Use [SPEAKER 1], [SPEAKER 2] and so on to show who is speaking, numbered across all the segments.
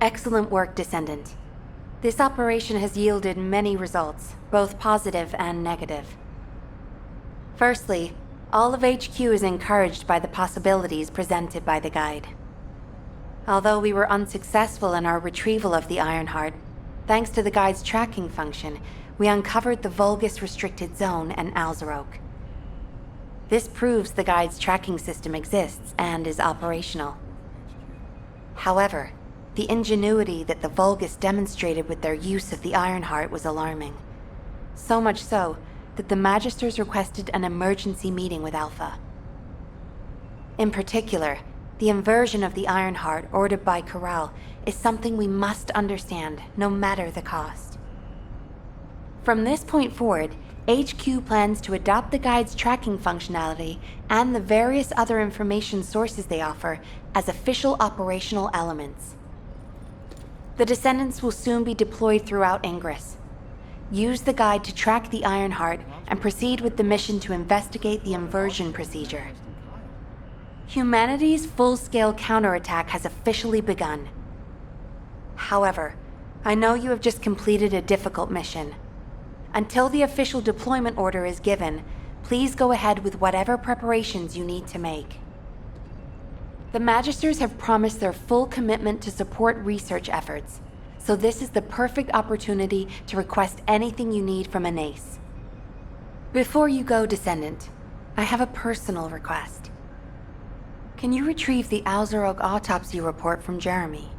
[SPEAKER 1] Excellent work, Descendant. This operation has yielded many results, both positive and negative. Firstly, all of HQ is encouraged by the possibilities presented by the guide. Although we were unsuccessful in our retrieval of the Ironheart, thanks to the guide's tracking function, we uncovered the Vulgus Restricted Zone and Alzarok. This proves the guide's tracking system exists and is operational. However, the ingenuity that the Vulgus demonstrated with their use of the Ironheart was alarming. So much so that the Magisters requested an emergency meeting with Alpha. In particular, the inversion of the Ironheart ordered by Corral is something we must understand, no matter the cost. From this point forward, HQ plans to adopt the guide's tracking functionality and the various other information sources they offer as official operational elements. The Descendants will soon be deployed throughout Ingress. Use the guide to track the Ironheart and proceed with the mission to investigate the inversion procedure. Humanity's full-scale counterattack has officially begun. However, I know you have just completed a difficult mission. Until the official deployment order is given, please go ahead with whatever preparations you need to make. The Magisters have promised their full commitment to support research efforts, so this is the perfect opportunity to request anything you need from an ace. Before you go, Descendant, I have a personal request. Can you retrieve the Alzarok autopsy report from Jeremy?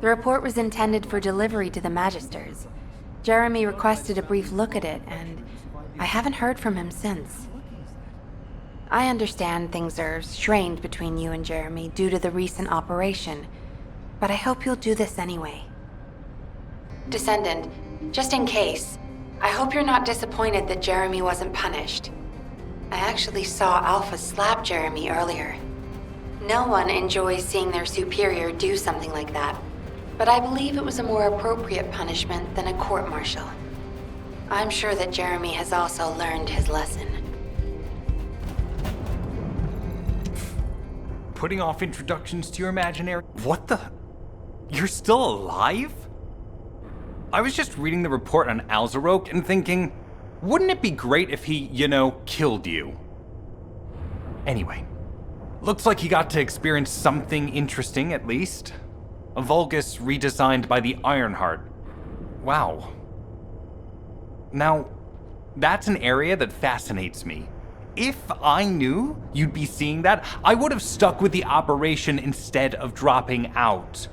[SPEAKER 1] The report was intended for delivery to the Magisters. Jeremy requested a brief look at it, and I haven't heard from him since. I understand things are strained between you and Jeremy due to the recent operation, but I hope you'll do this anyway. Descendant, just in case, I hope you're not disappointed that Jeremy wasn't punished. I actually saw Alpha slap Jeremy earlier. No one enjoys seeing their superior do something like that, but I believe it was a more appropriate punishment than a court-martial. I'm sure that Jeremy has also learned his lesson.
[SPEAKER 2] Putting off introductions to your imaginary... What the... You're still alive? I was just reading the report on Alzarok and thinking, wouldn't it be great if he, killed you? Anyway, looks like he got to experience something interesting at least. A Vulgus redesigned by the Ironheart. Wow. Now, that's an area that fascinates me. If I knew you'd be seeing that, I would have stuck with the operation instead of dropping out.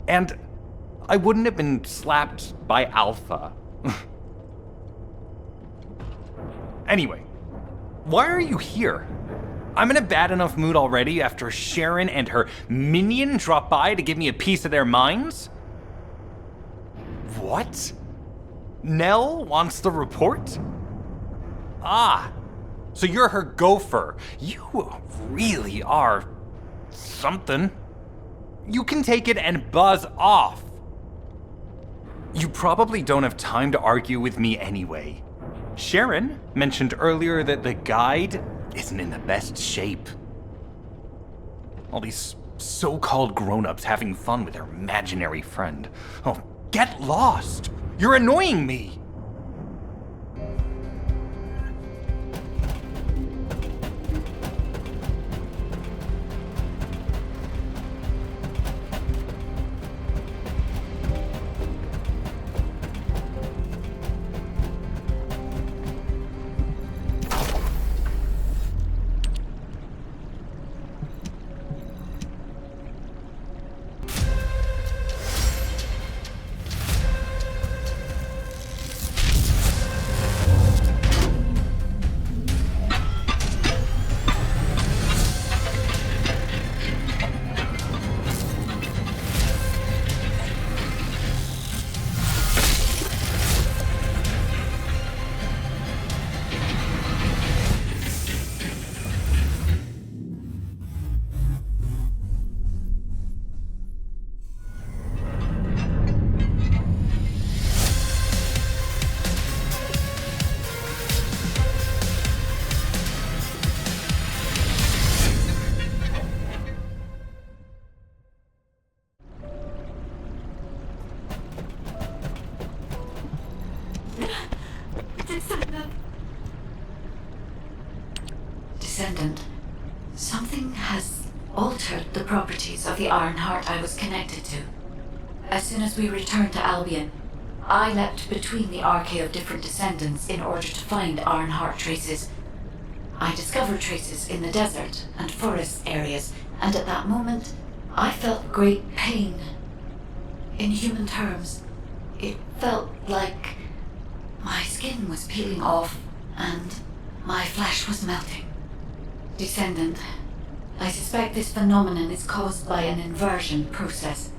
[SPEAKER 2] And I wouldn't have been slapped by Alpha. Anyway, why are you here? I'm in a bad enough mood already after Sharon and her minion drop by to give me a piece of their minds? What? Nell wants the report? Ah, so you're her gopher. You really are something. You can take it and buzz off. You probably don't have time to argue with me anyway. Sharon mentioned earlier that the guide isn't in the best shape. All these so-called grown-ups having fun with their imaginary friend. Oh, get lost! You're annoying me!
[SPEAKER 1] Descendant, something has altered the properties of the Iron Heart I was connected to. As soon as we returned to Albion, I leapt between the arcade of different descendants in order to find Iron Heart traces. I discovered traces in the desert and forest areas, and at that moment, I felt great pain. In human terms, it felt like my skin was peeling off and my flesh was melting. Descendant, I suspect this phenomenon is caused by an inversion process.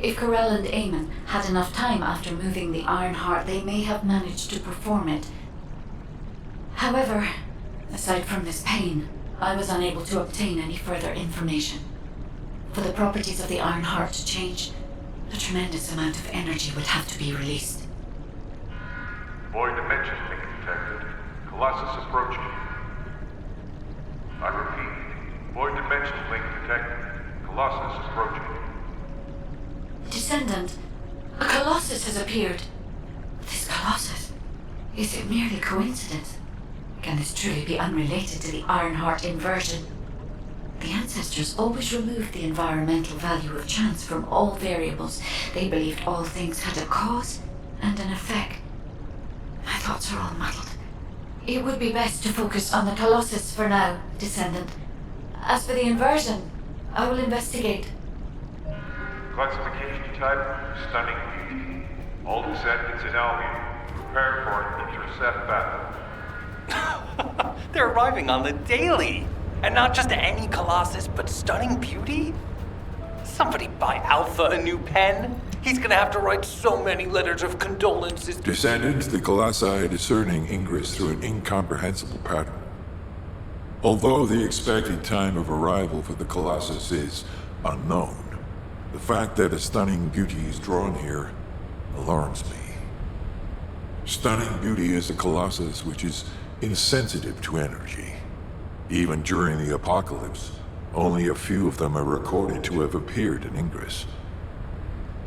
[SPEAKER 1] If Corell and Eamon had enough time after moving the Iron Heart, they may have managed to perform it. However, aside from this pain, I was unable to obtain any further information. For the properties of the Iron Heart to change, a tremendous amount of energy would have to be released.
[SPEAKER 3] Void dimension link detected. Colossus approaching. I repeat, void dimension link detected. Colossus approaching.
[SPEAKER 1] Descendant, a Colossus has appeared. This Colossus, is it merely coincidence? Can this truly be unrelated to the Iron Heart inversion? The ancestors always removed the environmental value of chance from all variables. They believed all things had a cause and an effect. My thoughts are all muddled. It would be best to focus on the Colossus for now, Descendant. As for the inversion, I will investigate.
[SPEAKER 3] Classification type, stunning beauty. All descendants in Albion, prepare for an intercept battle.
[SPEAKER 2] They're arriving on the daily! And not just any Colossus, but stunning beauty? Somebody buy Alpha a new pen? He's gonna have to write so many letters of condolences.
[SPEAKER 4] Descendants, the Colossi are discerning Ingress through an incomprehensible pattern. Although the expected time of arrival for the Colossus is unknown, the fact that a stunning beauty is drawn here alarms me. Stunning beauty is a Colossus which is insensitive to energy. Even during the apocalypse, only a few of them are recorded to have appeared in Ingress.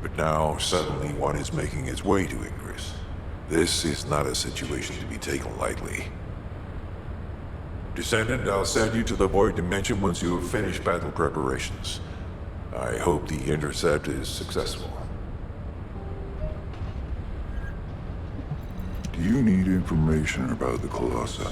[SPEAKER 4] But now, suddenly one is making its way to Ingress. This is not a situation to be taken lightly. Descendant, I'll send you to the Void Dimension once you have finished battle preparations. I hope the intercept is successful. Do you need information about the Colossi?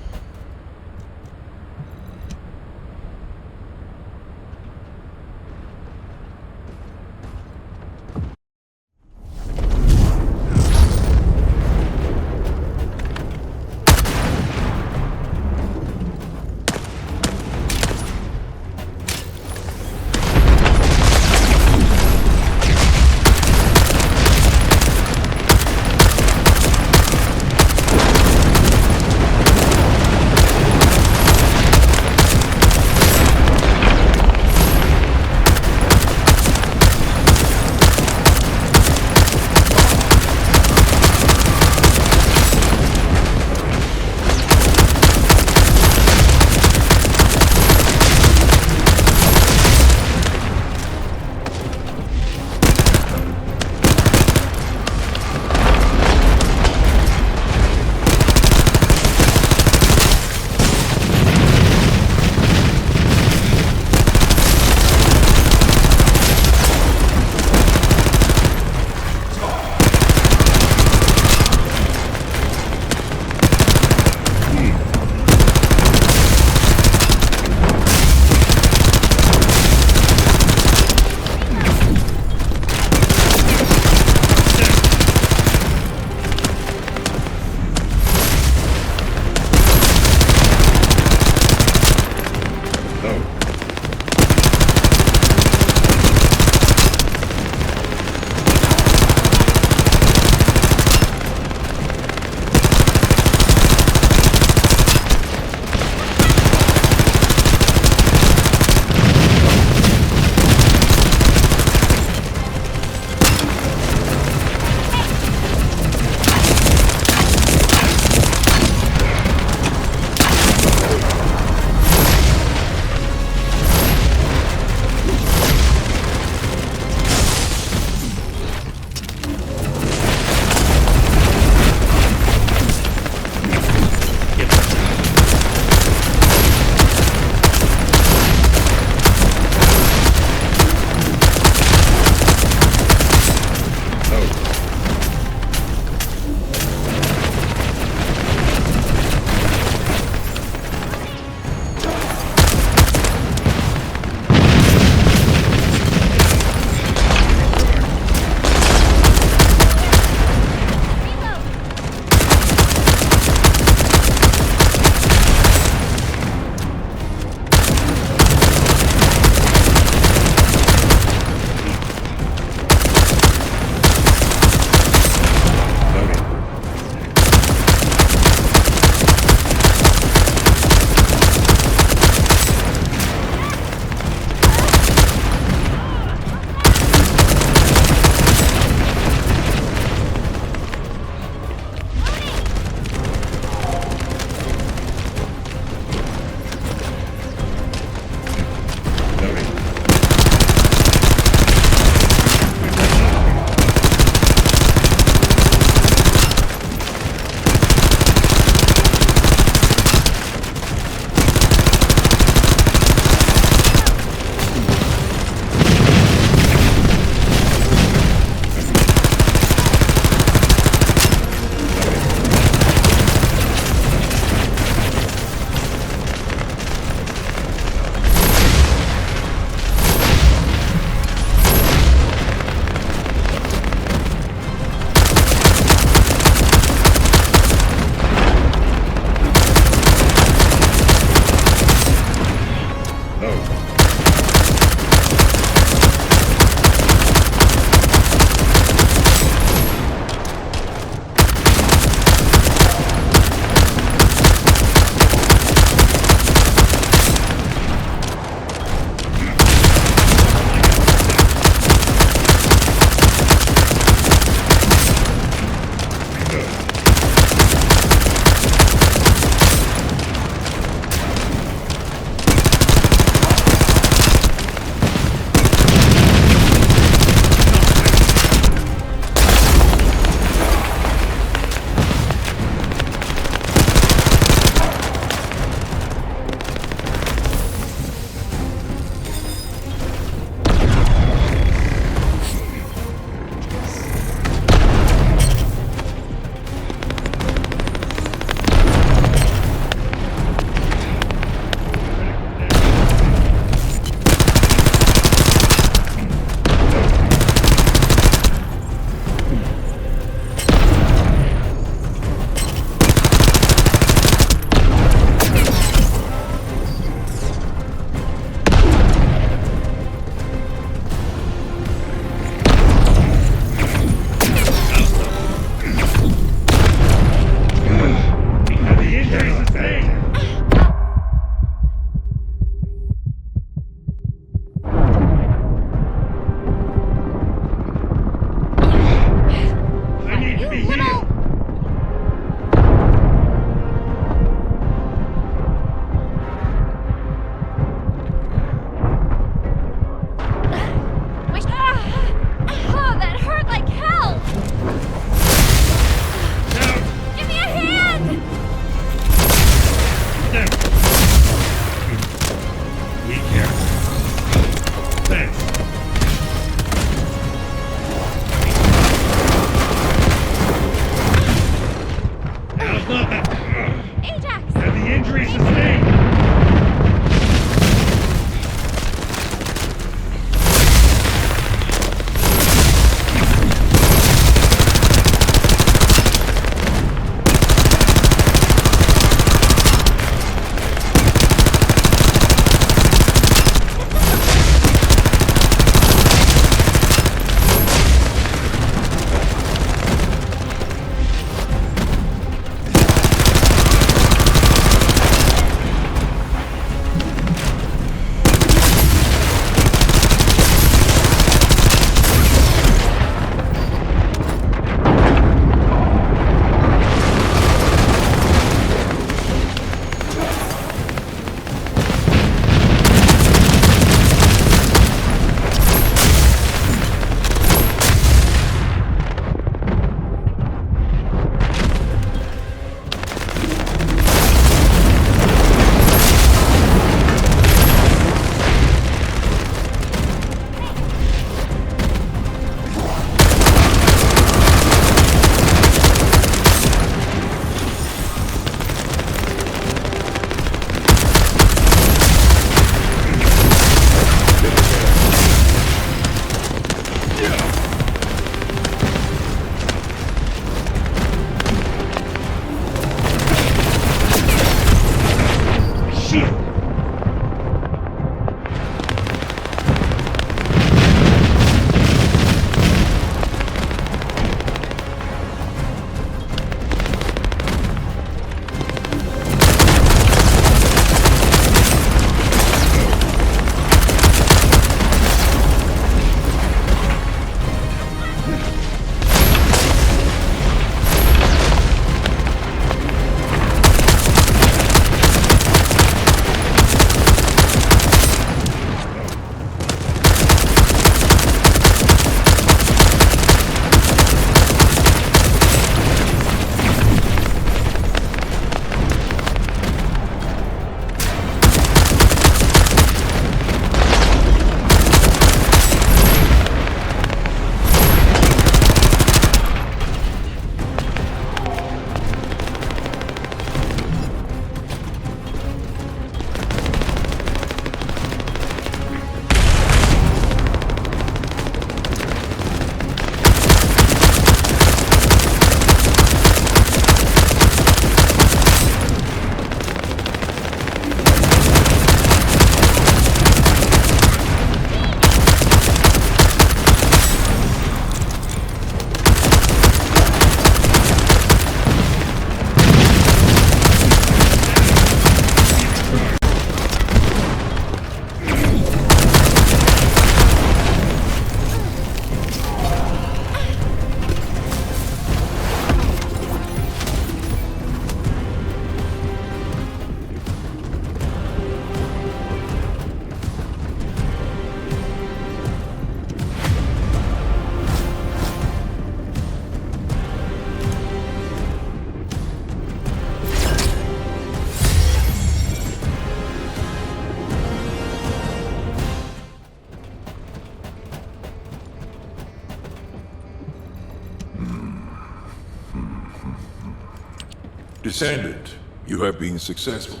[SPEAKER 4] Descendant, you have been successful.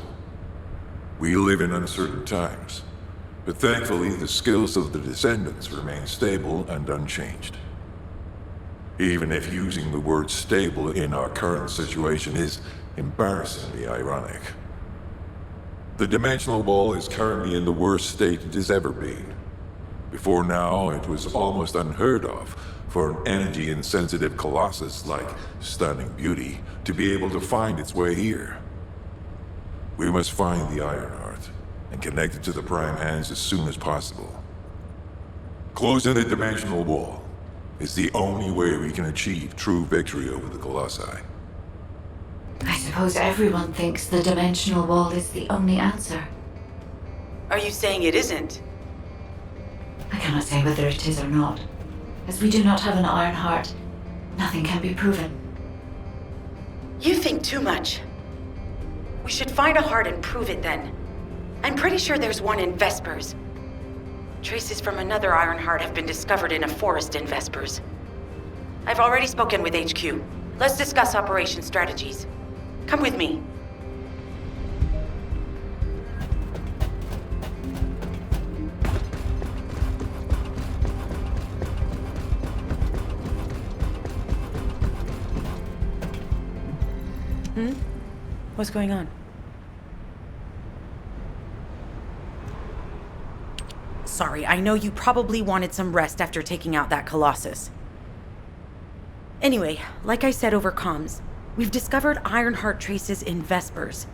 [SPEAKER 4] We live in uncertain times, but thankfully the skills of the Descendants remain stable and unchanged. Even if using the word stable in our current situation is embarrassingly ironic. The dimensional wall is currently in the worst state it has ever been. Before now, it was almost unheard of for an energy-insensitive colossus like Stunning Beauty to be able to find its way here. We must find the Ironheart and connect it to the Prime Hands as soon as possible. Closing the dimensional wall is the only way we can achieve true victory over the Colossi.
[SPEAKER 5] I suppose everyone thinks the dimensional wall is the only answer.
[SPEAKER 6] Are you saying it isn't?
[SPEAKER 5] I cannot say whether it is or not. As we do not have an Ironheart, nothing can be proven.
[SPEAKER 6] You think too much. We should find a heart and prove it then. I'm pretty sure there's one in Vespers. Traces from another Ironheart have been discovered in a forest in Vespers. I've already spoken with HQ. Let's discuss operation strategies. Come with me. What's going on? Sorry, I know you probably wanted some rest after taking out that Colossus. Anyway, like I said over comms, we've discovered Ironheart traces in Vespers.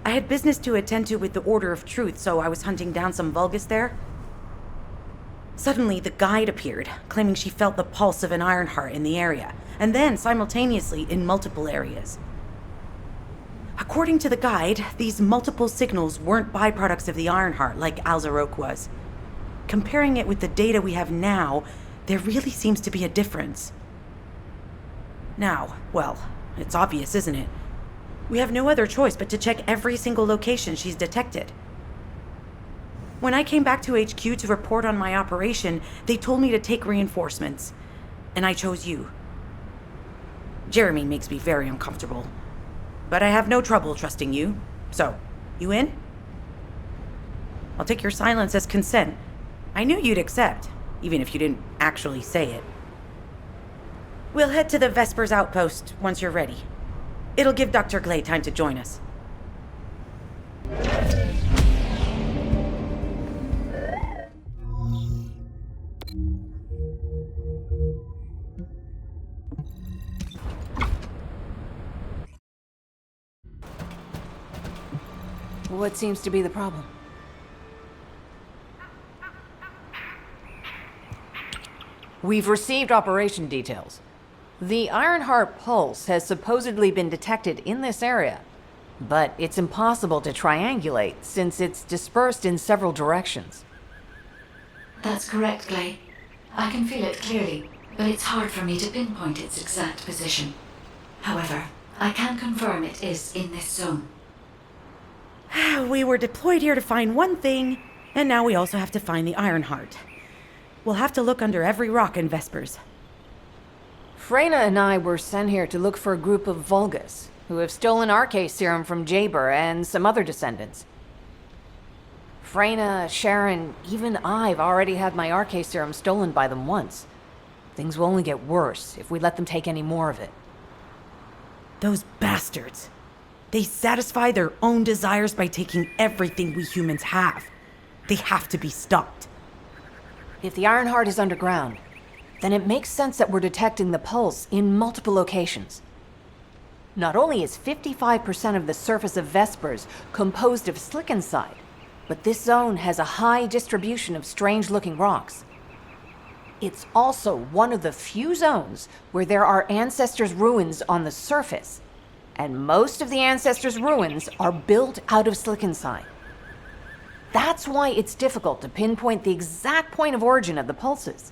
[SPEAKER 6] I had business to attend to with the Order of Truth, so I was hunting down some Vulgus there. Suddenly, the guide appeared, claiming she felt the pulse of an Ironheart in the area, and then simultaneously in multiple areas. According to the guide, these multiple signals weren't byproducts of the Ironheart like Alzaroke was. Comparing it with the data we have now, there really seems to be a difference. Now, well, it's obvious, isn't it? We have no other choice but to check every single location she's detected. When I came back to HQ to report on my operation, they told me to take reinforcements, and I chose you. Jeremy makes me very uncomfortable. But I have no trouble trusting you. So, you in? I'll take your silence as consent. I knew you'd accept, even if you didn't actually say it. We'll head to the Vespers outpost once you're ready. It'll give Dr. Glay time to join us.
[SPEAKER 1] What seems to be the problem?
[SPEAKER 7] We've received operation details. The Ironheart pulse has supposedly been detected in this area, but it's impossible to triangulate since it's dispersed in several directions.
[SPEAKER 5] That's correct, Glay. I can feel it clearly, but it's hard for me to pinpoint its exact position. However, I can confirm it is in this zone.
[SPEAKER 6] We were deployed here to find one thing, and now we also have to find the Ironheart. We'll have to look under every rock in Vespers.
[SPEAKER 7] Freyna and I were sent here to look for a group of Vulgus, who have stolen RK serum from Jaber and some other descendants. Freyna, Sharon, even I've already had my RK serum stolen by them once. Things will only get worse if we let them take any more of it.
[SPEAKER 6] Those bastards. They satisfy their own desires by taking everything we humans have. They have to be stopped.
[SPEAKER 7] If the Ironheart is underground, then it makes sense that we're detecting the pulse in multiple locations. Not only is 55% of the surface of Vespers composed of slickenside, but this zone has a high distribution of strange-looking rocks. It's also one of the few zones where there are ancestors' ruins on the surface, and most of the ancestors' ruins are built out of slickenside. That's why it's difficult to pinpoint the exact point of origin of the pulses.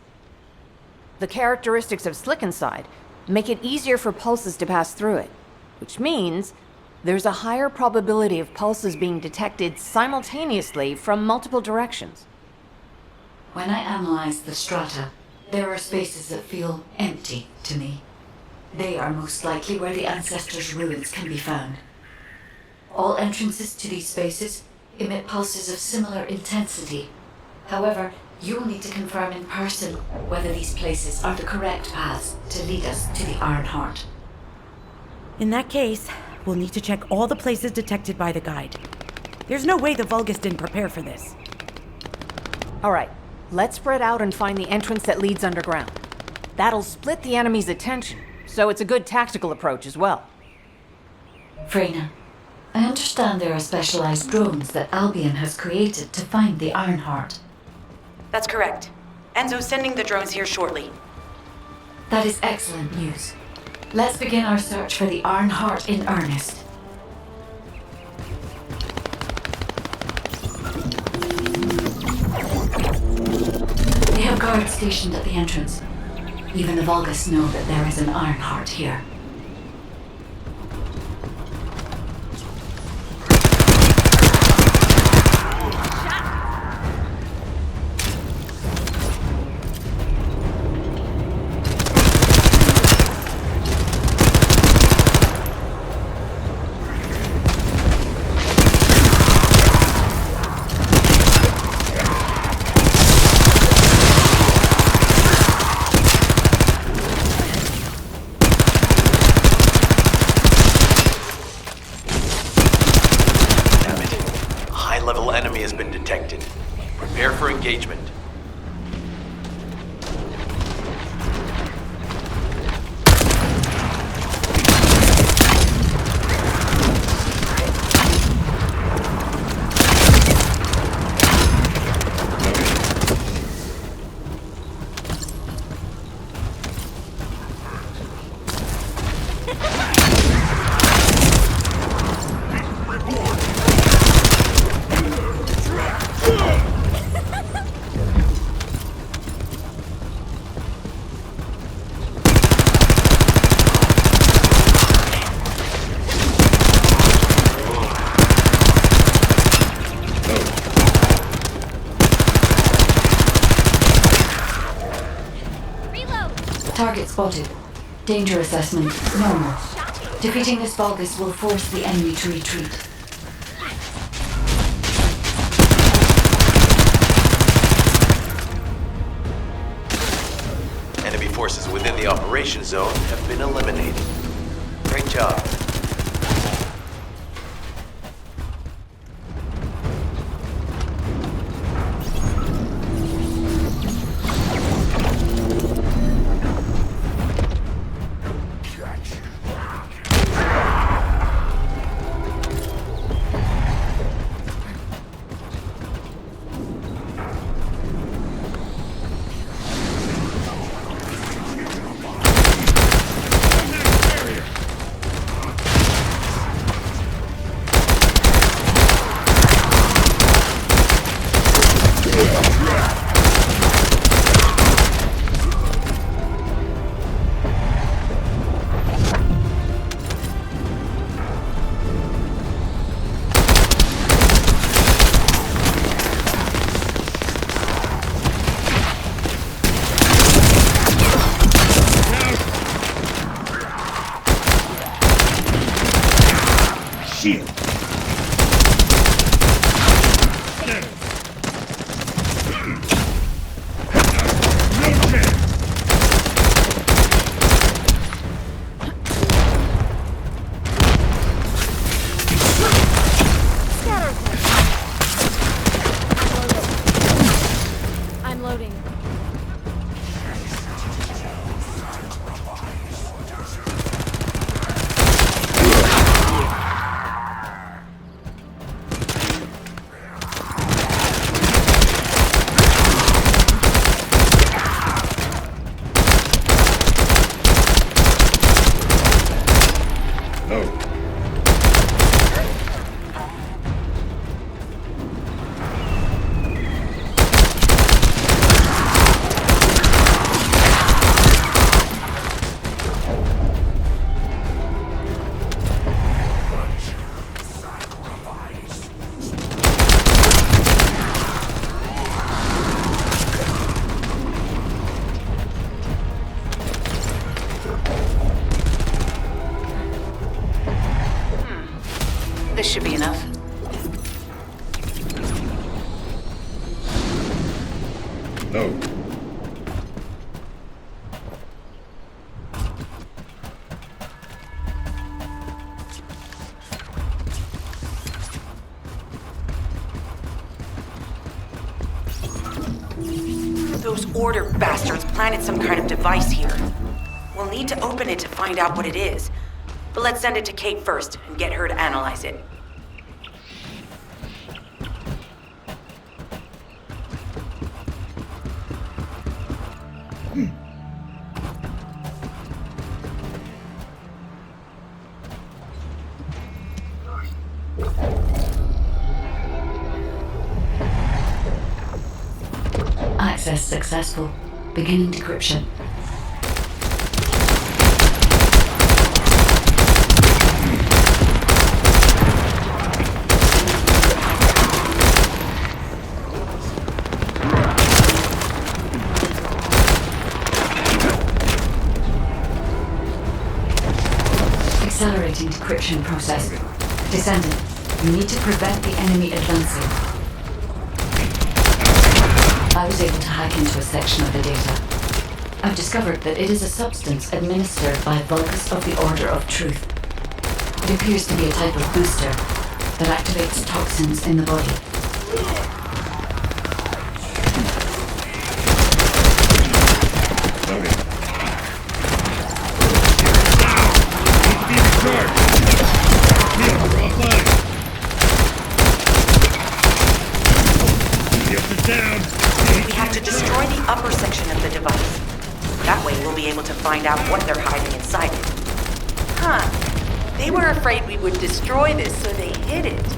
[SPEAKER 7] The characteristics of slickenside make it easier for pulses to pass through it, which means there's a higher probability of pulses being detected simultaneously from multiple directions.
[SPEAKER 5] When I analyze the strata, there are spaces that feel empty to me. They are most likely where the ancestors' ruins can be found. All entrances to these spaces emit pulses of similar intensity. However, you will need to confirm in person whether these places are the correct paths to lead us to the Iron Heart.
[SPEAKER 6] In that case, we'll need to check all the places detected by the guide. There's no way the Vulgus didn't prepare for this.
[SPEAKER 7] All right, let's spread out and find the entrance that leads underground. That'll split the enemy's attention, so it's a good tactical approach as well.
[SPEAKER 5] Freyna, I understand there are specialized drones that Albion has created to find the Iron Heart.
[SPEAKER 6] That's correct. Enzo's sending the drones here shortly.
[SPEAKER 5] That is excellent news. Let's begin our search for the Iron Heart in earnest. They have guards stationed at the entrance. Even the Vulgus know that there is an Iron Heart here.
[SPEAKER 8] Enemy has been detected. Prepare for engagement.
[SPEAKER 5] Target spotted. Danger assessment, normal. Defeating this Vulgus will force the enemy to retreat.
[SPEAKER 8] Enemy forces within the operation zone have been eliminated. Great job.
[SPEAKER 6] This should be enough.
[SPEAKER 9] No.
[SPEAKER 6] Those order bastards planted some kind of device here. We'll need to open it to find out what it is. But let's send it to Kate first and get her to analyze it.
[SPEAKER 5] Access successful. Beginning decryption. Accelerating decryption process. Descendant, you need to prevent the enemy advancing. I was able to hack into a section of the data. I've discovered that it is a substance administered by Vulgus of the Order of Truth. It appears to be a type of booster that activates toxins in the body.
[SPEAKER 6] We have to destroy the upper section of the device. That way we'll be able to find out what they're hiding inside it. Huh. They were afraid we would destroy this, so they hid it.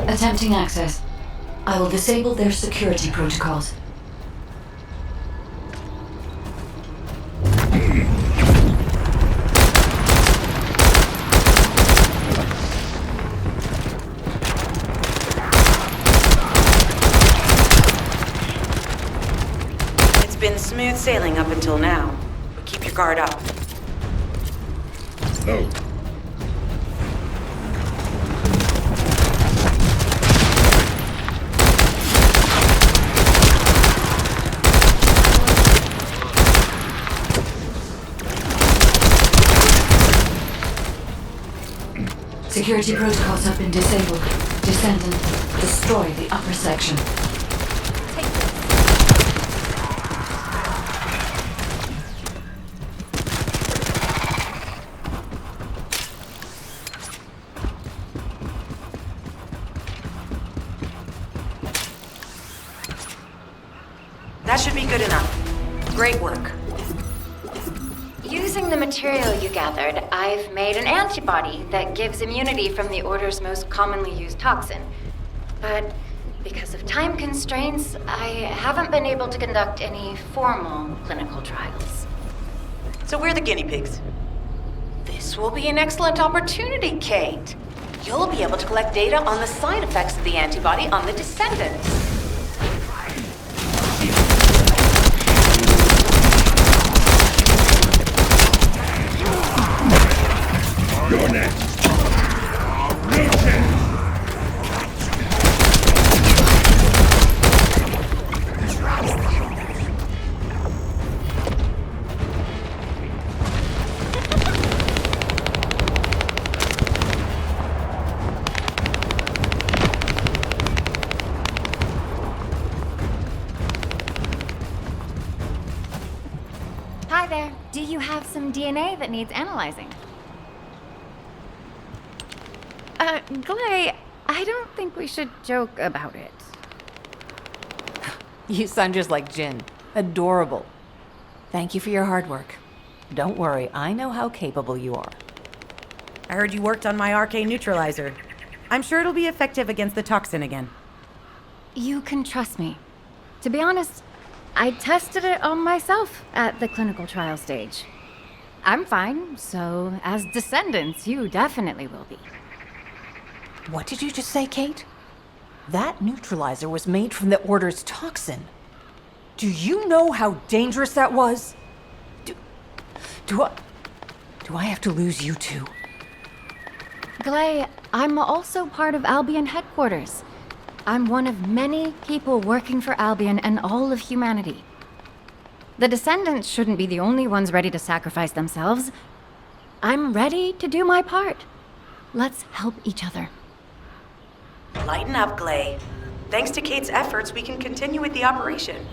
[SPEAKER 5] Attempting access. I will disable their security protocols.
[SPEAKER 6] It's been smooth sailing up until now, but keep your guard up.
[SPEAKER 9] No.
[SPEAKER 5] Security protocols have been disabled. Descendant, destroy the upper section.
[SPEAKER 6] That should be good enough. Great work.
[SPEAKER 10] Using the material you gathered, I've made an antibody that gives immunity from the Order's most commonly used toxin. But because of time constraints, I haven't been able to conduct any formal clinical trials.
[SPEAKER 6] So we're the guinea pigs.
[SPEAKER 7] This will be an excellent opportunity, Kate. You'll be able to collect data on the side effects of the antibody on the descendants.
[SPEAKER 9] You're next. No chance.
[SPEAKER 10] there. Do you have some DNA that needs analyzing? Glay, I don't think we should joke about it.
[SPEAKER 7] You sound just like Jin. Adorable. Thank you for your hard work. Don't worry, I know how capable you are.
[SPEAKER 6] I heard you worked on my RK neutralizer. I'm sure it'll be effective against the toxin again.
[SPEAKER 10] You can trust me. To be honest, I tested it on myself at the clinical trial stage. I'm fine, so as descendants, you definitely will be.
[SPEAKER 7] What did you just say, Kate? That neutralizer was made from the Order's toxin. Do you know how dangerous that was? Do I have to lose you too?
[SPEAKER 10] Glay, I'm also part of Albion headquarters. I'm one of many people working for Albion and all of humanity. The descendants shouldn't be the only ones ready to sacrifice themselves. I'm ready to do my part. Let's help each other.
[SPEAKER 6] Lighten up, Glay. Thanks to Kate's efforts, we can continue with the operation.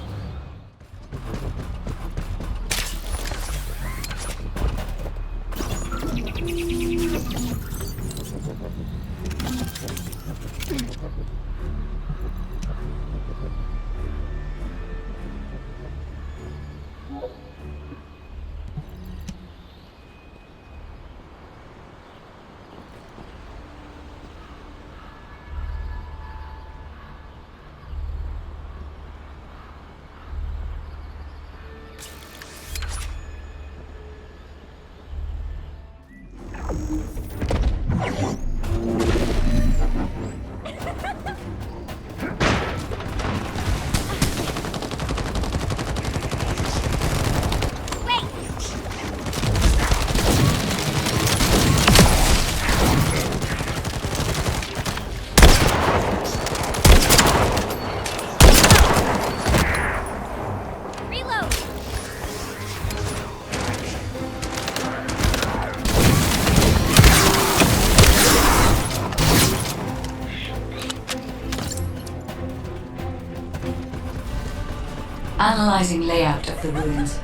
[SPEAKER 5] Analyzing layout of the ruins.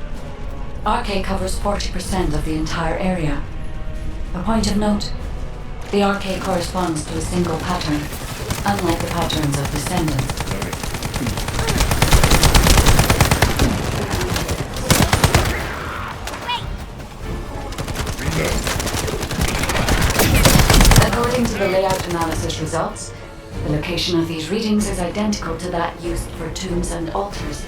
[SPEAKER 5] RK covers 40% of the entire area. A point of note, the RK corresponds to a single pattern, unlike the patterns of descendants. According to the layout analysis results, the location of these readings is identical to that used for tombs and altars.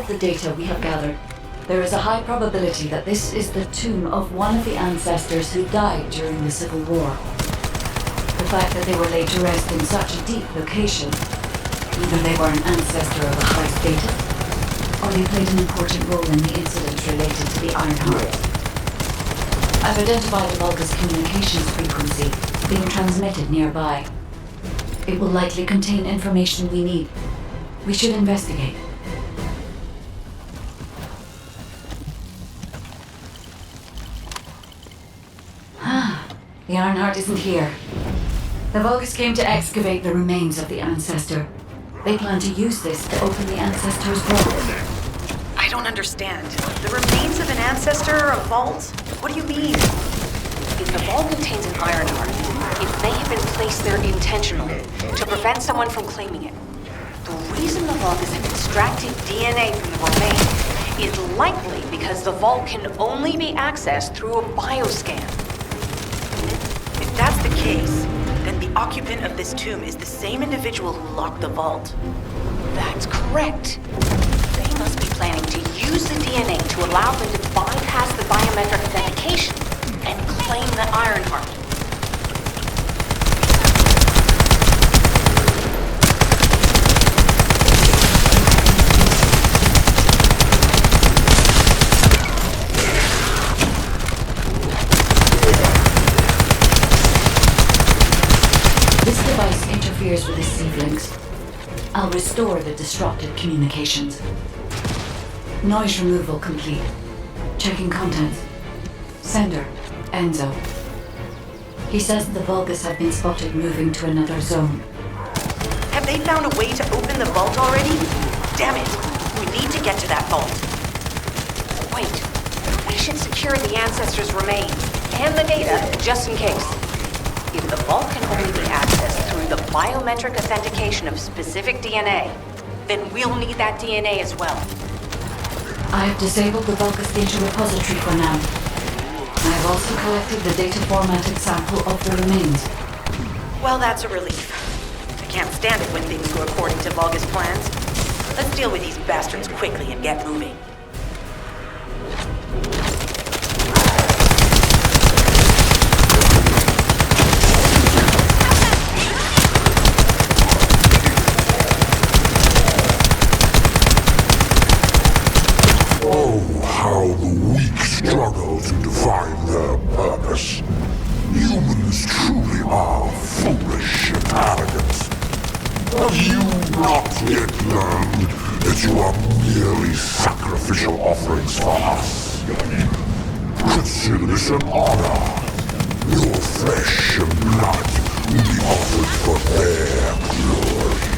[SPEAKER 5] The data we have gathered, there is a high probability that this is the tomb of one of the ancestors who died during the Civil War. The fact that they were laid to rest in such a deep location, either they were an ancestor of a high status, or they played an important role in the incidents related to the Iron Heart. I've identified a Vulgus communications frequency being transmitted nearby. It will likely contain information we need. We should investigate. The Ironheart isn't here. The Vulgus came to excavate the remains of the ancestor. They plan to use this to open the ancestor's vault.
[SPEAKER 6] I don't understand. The remains of an ancestor or a vault? What do you mean?
[SPEAKER 11] If the vault contains an Ironheart, it may have been placed there intentionally to prevent someone from claiming it. The reason the Vulgus have extracted DNA from the remains is likely because the vault can only be accessed through a bioscan.
[SPEAKER 6] If that's the case, then the occupant of this tomb is the same individual who locked the vault.
[SPEAKER 11] That's correct. They must be planning to use the DNA to allow them to bypass the biometric authentication and claim the Ironheart.
[SPEAKER 5] This device interferes with the Sieve links. I'll restore the disrupted communications. Noise removal complete. Checking contents. Sender, Enzo. He says the Vulgus have been spotted moving to another zone.
[SPEAKER 11] Have they found a way to open the vault already? Damn it! We need to get to that vault. Wait, we should secure the ancestors' remains and the data just in case. If the vault can only be accessed through the biometric authentication of specific DNA, then we'll need that DNA as well.
[SPEAKER 5] I have disabled the Vulgus data repository for now. I have also collected the data formatted sample of the remains.
[SPEAKER 11] Well, that's a relief. I can't stand it when things go according to Vulgus plans. Let's deal with these bastards quickly and get moving.
[SPEAKER 12] How the weak struggle to define their purpose. Humans truly are foolish and arrogant. Have you not yet learned that you are merely sacrificial offerings for us? Consider this an honor. Your flesh and blood will be offered for their glory.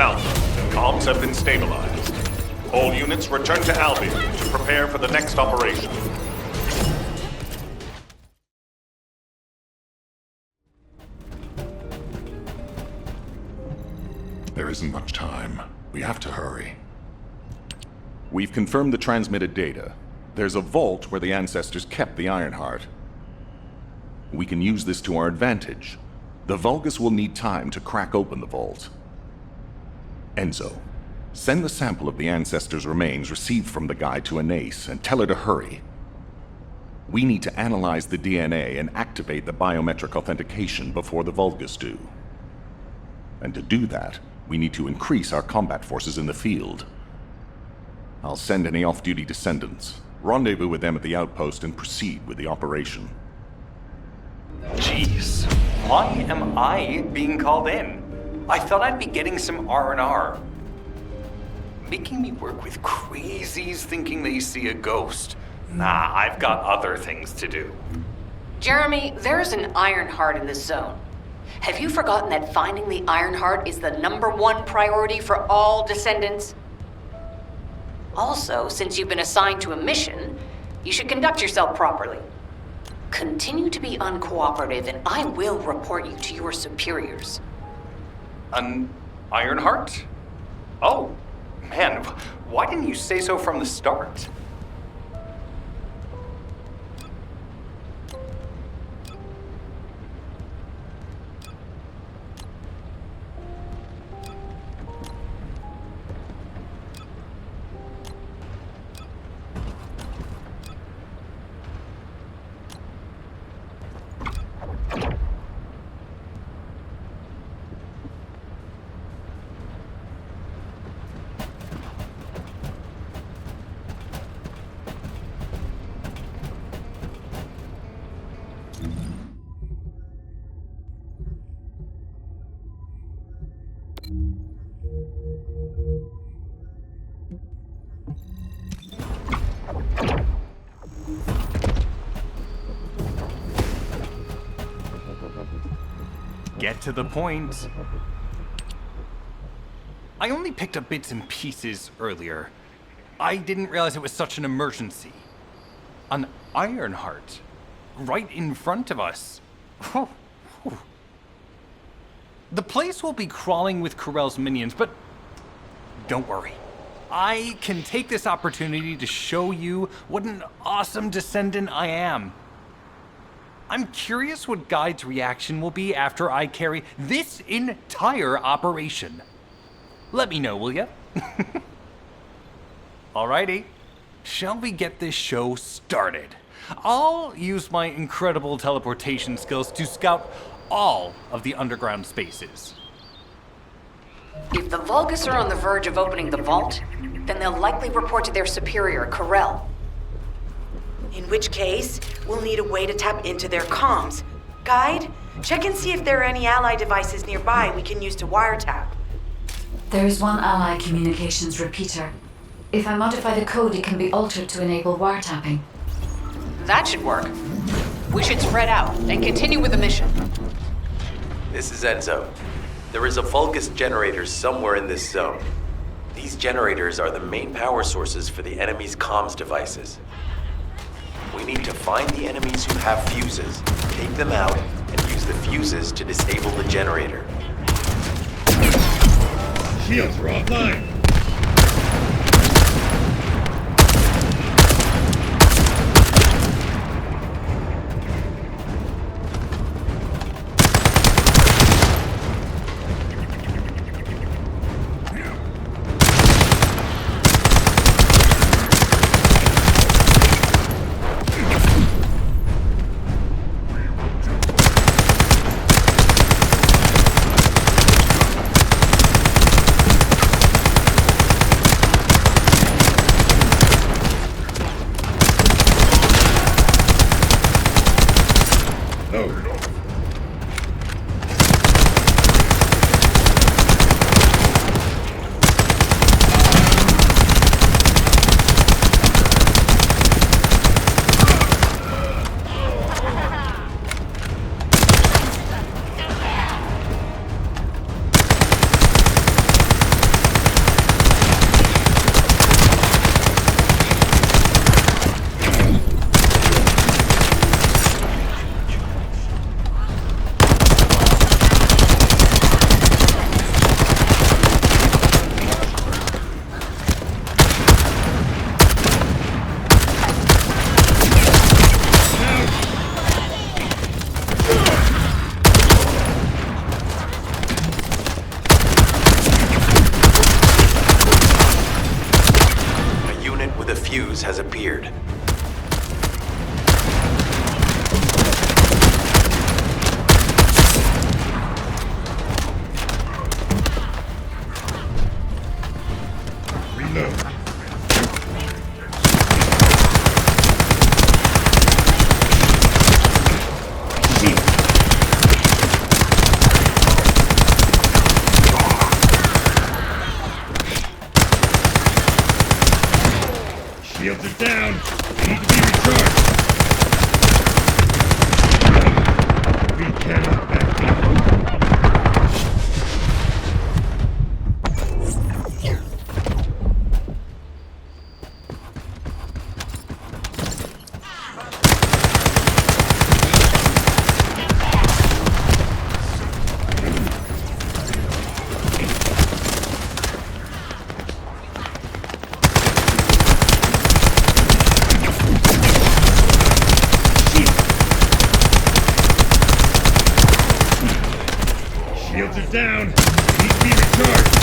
[SPEAKER 3] Alpha. Comms have been stabilized. All units return to Albion to prepare for the next operation.
[SPEAKER 13] There isn't much time. We have to hurry. We've confirmed the transmitted data. There's a vault where the ancestors kept the Ironheart. We can use this to our advantage. The Vulgus will need time to crack open the vault. Enzo, send the sample of the ancestors' remains received from the guide to Anais and tell her to hurry. We need to analyze the DNA and activate the biometric authentication before the Vulgus do. And to do that, we need to increase our combat forces in the field. I'll send any off-duty descendants, rendezvous with them at the outpost, and proceed with the operation.
[SPEAKER 2] Jeez, why am I being called in? I thought I'd be getting some R&R. Making me work with crazies thinking they see a ghost. Nah, I've got other things to do.
[SPEAKER 11] Jeremy, there's an Ironheart in this zone. Have you forgotten that finding the Ironheart is the #1 priority for all descendants? Also, since you've been assigned to a mission, you should conduct yourself properly. Continue to be uncooperative, and I will report you to your superiors.
[SPEAKER 2] An Ironheart? Oh, man, why didn't you say so from the start? Get to the point. I only picked up bits and pieces earlier. I didn't realize it was such an emergency. An Ironheart, right in front of us. The place will be crawling with Corell's minions, but don't worry. I can take this opportunity to show you what an awesome descendant I am. I'm curious what Guide's reaction will be after I carry this entire operation. Let me know, will ya? Alrighty, shall we get this show started? I'll use my incredible teleportation skills to scout all of the underground spaces.
[SPEAKER 11] If the Vulgus are on the verge of opening the vault, then they'll likely report to their superior, Corell.
[SPEAKER 6] In which case, we'll need a way to tap into their comms. Guide, check and see if there are any ally devices nearby we can use to wiretap.
[SPEAKER 5] There is one ally communications repeater. If I modify the code, it can be altered to enable wiretapping.
[SPEAKER 11] That should work. We should spread out and continue with the mission.
[SPEAKER 8] This is Enzo. There is a Vulgus generator somewhere in this zone. These generators are the main power sources for the enemy's comms devices. We need to find the enemies who have fuses, take them out, and use the fuses to disable the generator.
[SPEAKER 9] Shields are offline.
[SPEAKER 8] fuse has appeared.
[SPEAKER 9] Reload. Shields are down. Need to be recharged. We cannot back down. Shields are down. Need to be recharged.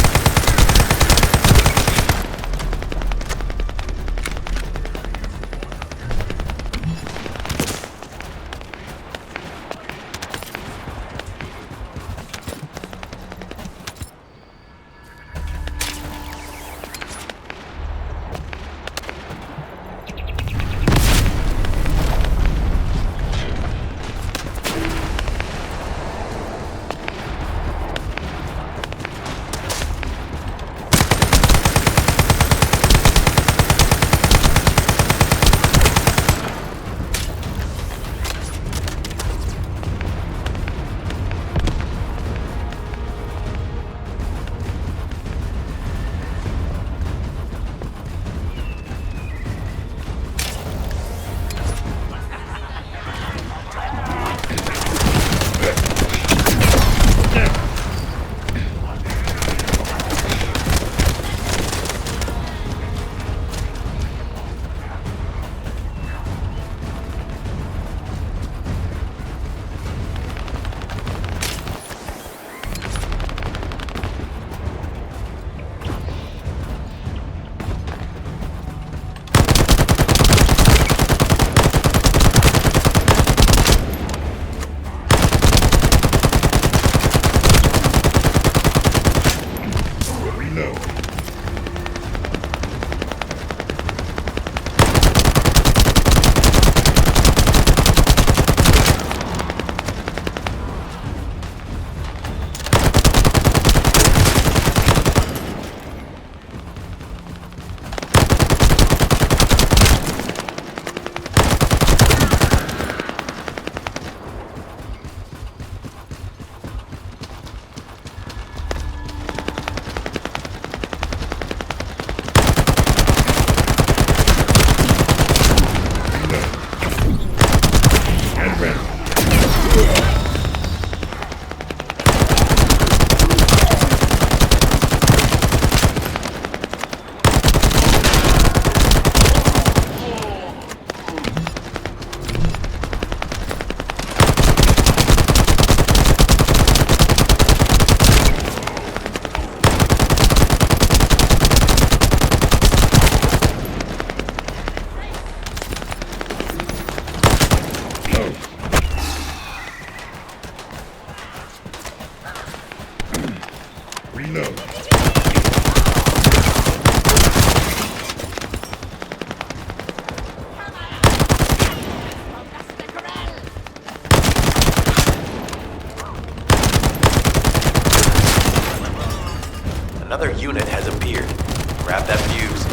[SPEAKER 8] Another unit has appeared. Grab that fuse.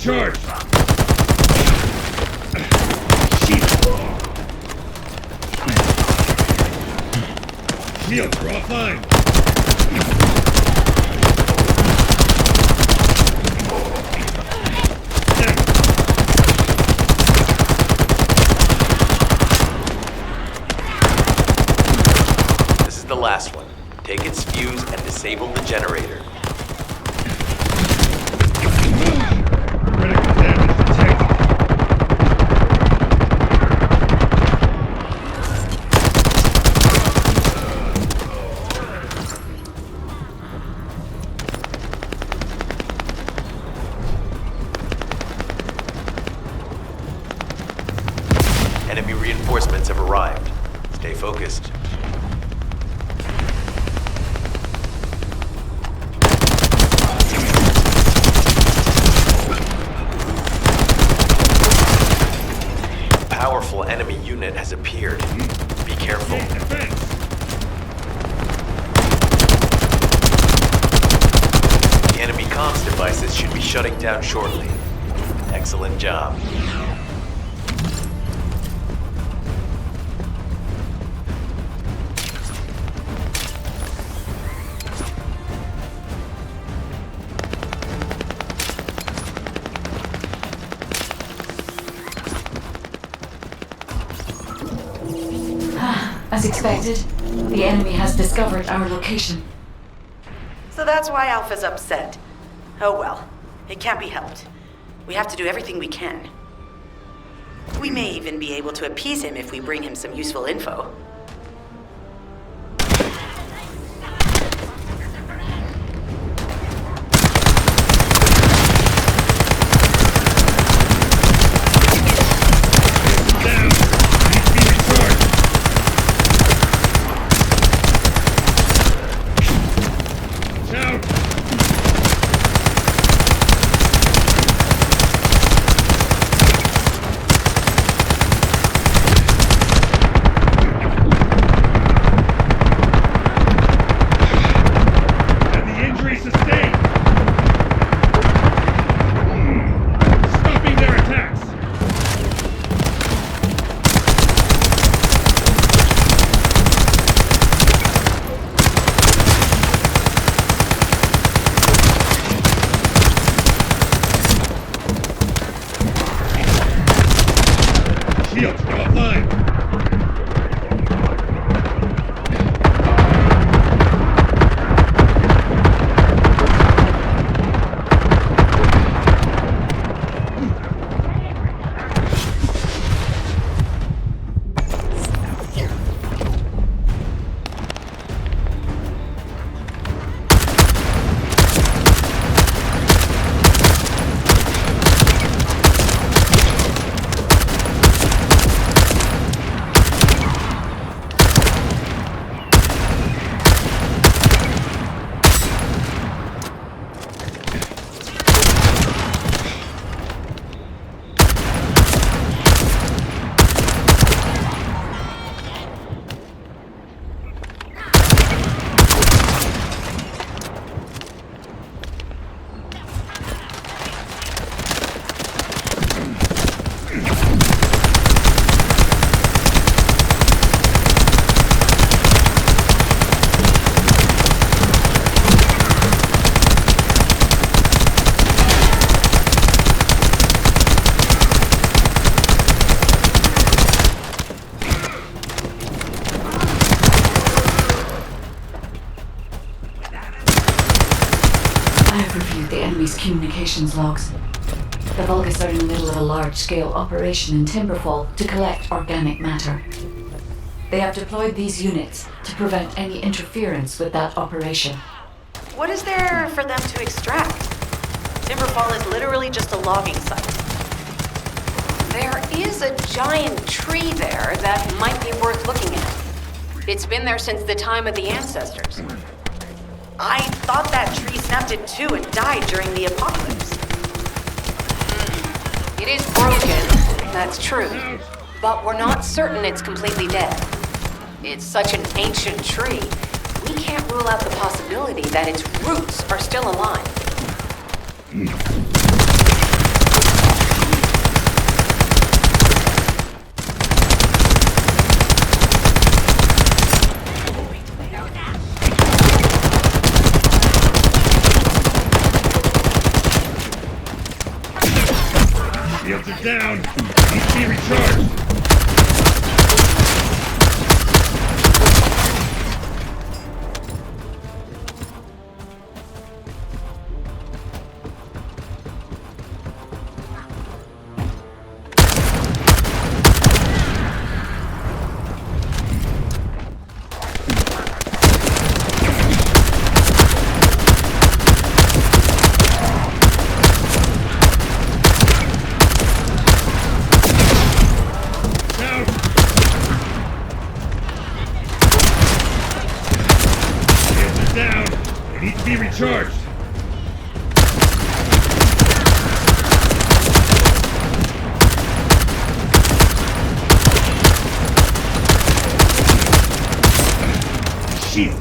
[SPEAKER 9] recharged! Shields are offline!
[SPEAKER 8] This is the last one. Take its fuse and disable the generator.
[SPEAKER 9] Critical damage detected.
[SPEAKER 8] Enemy reinforcements have arrived. Stay focused. A powerful enemy unit has appeared. Be careful. The enemy comms devices should be shutting down shortly. Excellent job.
[SPEAKER 5] As expected, the enemy has discovered our location.
[SPEAKER 6] So that's why Alpha's upset. Oh well, it can't be helped. We have to do everything we can. We may even be able to appease him if we bring him some useful info.
[SPEAKER 5] Communications logs. The Vulgus are in the middle of a large-scale operation in Timberfall to collect organic matter. They have deployed these units to prevent any interference with that operation.
[SPEAKER 6] What is there for them to extract? Timberfall is literally just a logging site.
[SPEAKER 11] There is a giant tree there that might be worth looking at. It's been there since the time of the ancestors.
[SPEAKER 6] I thought that tree snapped in two and died during the apocalypse.
[SPEAKER 11] It is broken, that's true. But we're not certain it's completely dead. It's such an ancient tree, we can't rule out the possibility that its roots are still alive.
[SPEAKER 9] recharged! Recharged! Shield.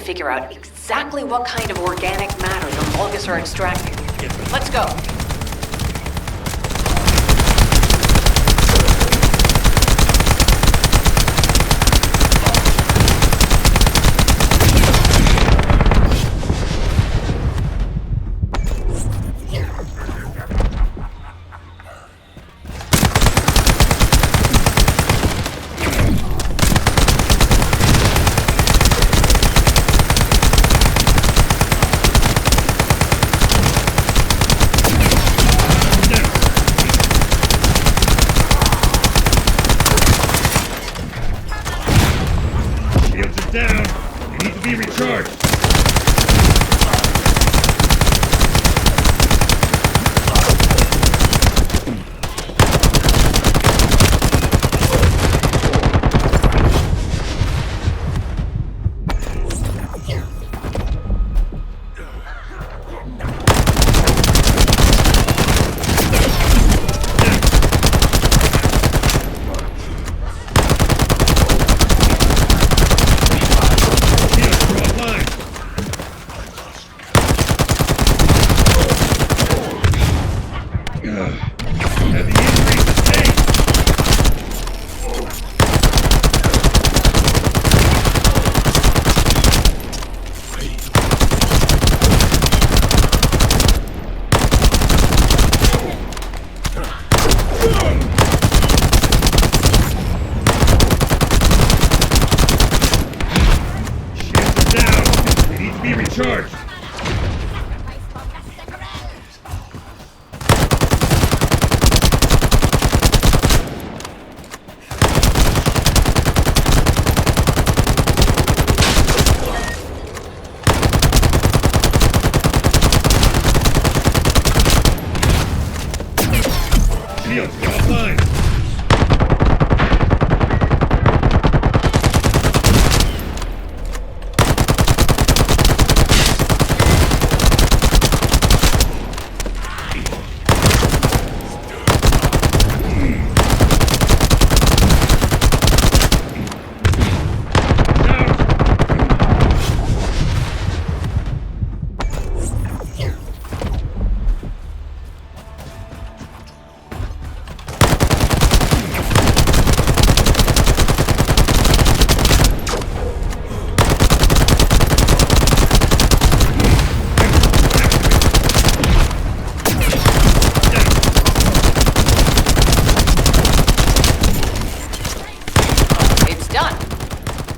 [SPEAKER 11] Figure out exactly what kind of organic matter the Vulgus are extracting. Let's go.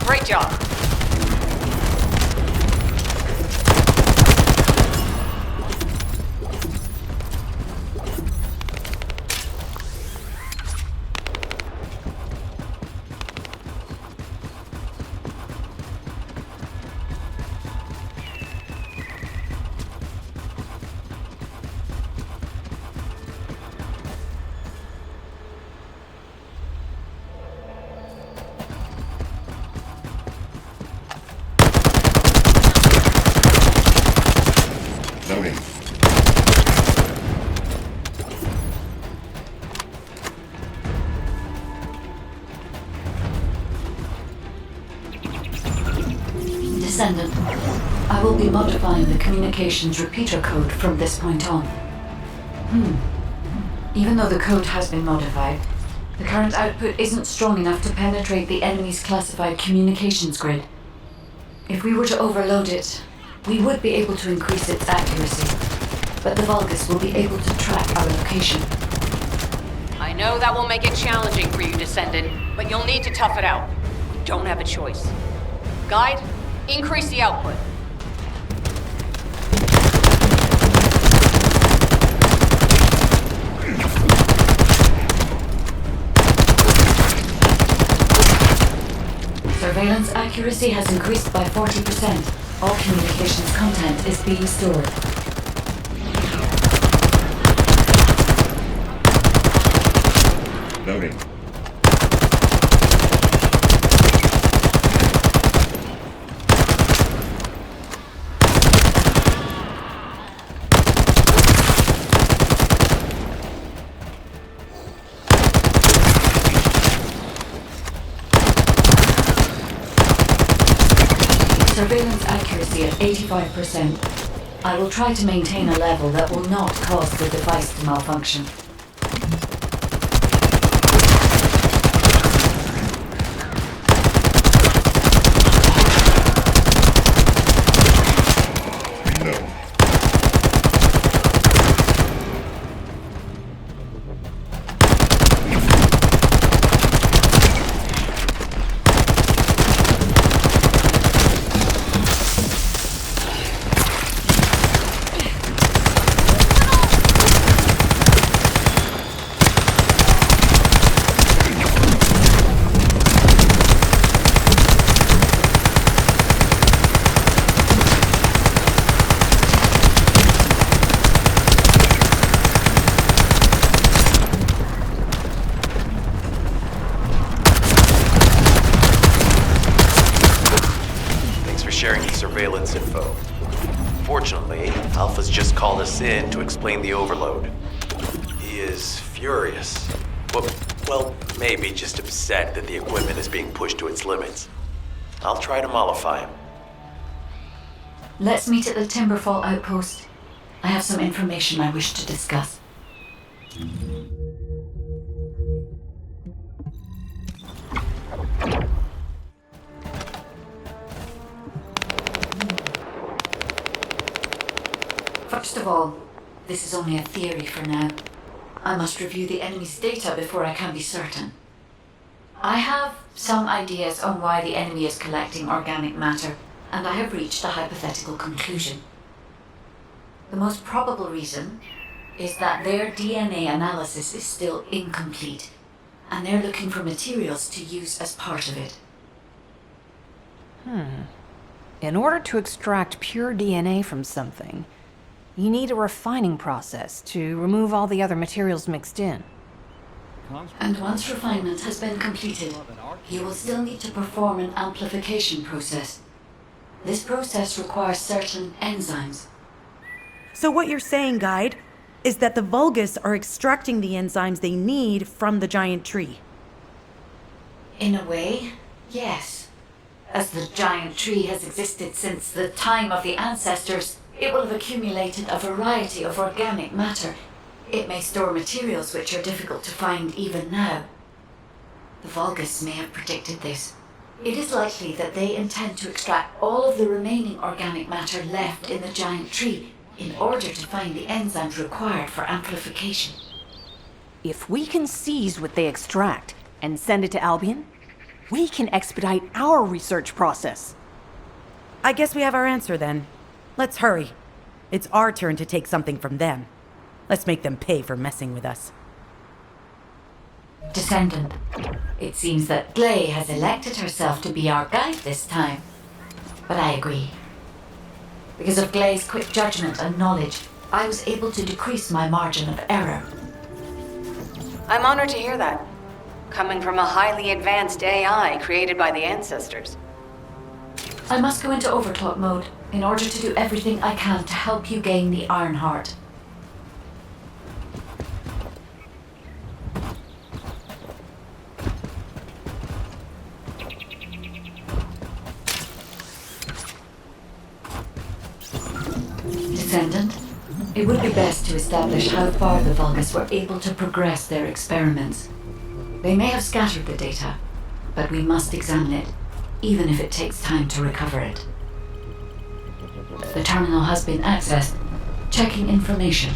[SPEAKER 11] Great job.
[SPEAKER 9] Loading.
[SPEAKER 5] Descendant, I will be modifying the communications repeater code from this point on. Even though the code has been modified, the current output isn't strong enough to penetrate the enemy's classified communications grid. If we were to overload it, we would be able to increase its accuracy, but the Vulgus will be able to track our location.
[SPEAKER 11] I know that will make it challenging for you, Descendant, but you'll need to tough it out. You don't have a choice. Guide, increase the output.
[SPEAKER 5] Surveillance accuracy has increased by 40%. All communications content is being stored.
[SPEAKER 9] Loading.
[SPEAKER 5] Surveillance accuracy at 85%. I will try to maintain a level that will not cause the device to malfunction.
[SPEAKER 9] No.
[SPEAKER 8] Sharing the surveillance info. Fortunately, Alpha's just called us in to explain the overload. He is furious. Well, maybe just upset that the equipment is being pushed to its limits. I'll try to mollify him.
[SPEAKER 5] Let's meet at the Timberfall outpost. I have some information I wish to discuss. First of all, this is only a theory for now. I must review the enemy's data before I can be certain. I have some ideas on why the enemy is collecting organic matter, and I have reached a hypothetical conclusion. The most probable reason is that their DNA analysis is still incomplete, and they're looking for materials to use as part of it.
[SPEAKER 7] In order to extract pure DNA from something, you need a refining process to remove all the other materials mixed in.
[SPEAKER 5] And once refinement has been completed, you will still need to perform an amplification process. This process requires certain enzymes.
[SPEAKER 6] So what you're saying, Guide, is that the Vulgus are extracting the enzymes they need from the giant tree.
[SPEAKER 5] In a way, yes. As the giant tree has existed since the time of the ancestors, it will have accumulated a variety of organic matter. It may store materials which are difficult to find even now. The Vulgus may have predicted this. It is likely that they intend to extract all of the remaining organic matter left in the giant tree in order to find the enzymes required for amplification.
[SPEAKER 7] If we can seize what they extract and send it to Albion, We can expedite our research process.
[SPEAKER 6] I guess we have our answer then. Let's hurry. It's our turn to take something from them. Let's make them pay for messing with us.
[SPEAKER 5] Descendant, it seems that Gley has elected herself to be our guide this time. But I agree. Because of Gley's quick judgment and knowledge, I was able to decrease my margin of error.
[SPEAKER 11] I'm honored to hear that. Coming from a highly advanced AI created by the ancestors.
[SPEAKER 5] I must go into overclock mode in order to do everything I can to help you gain the Iron Heart. Descendant, it would be best to establish how far the Vulgus were able to progress their experiments. They may have scattered the data, but we must examine it, even if it takes time to recover it. The terminal has been accessed. Checking information.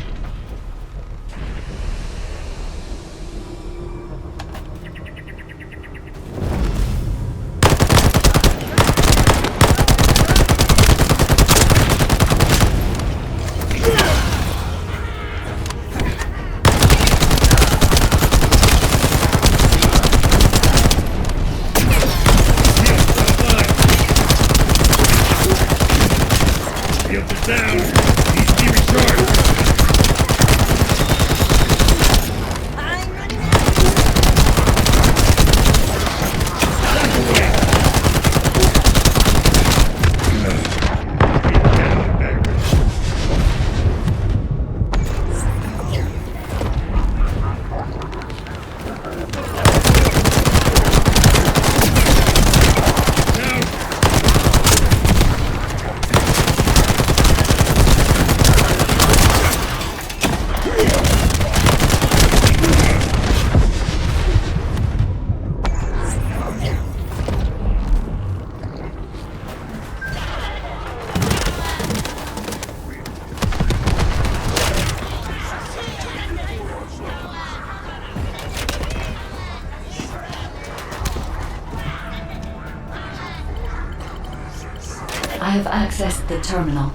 [SPEAKER 5] I have accessed the terminal.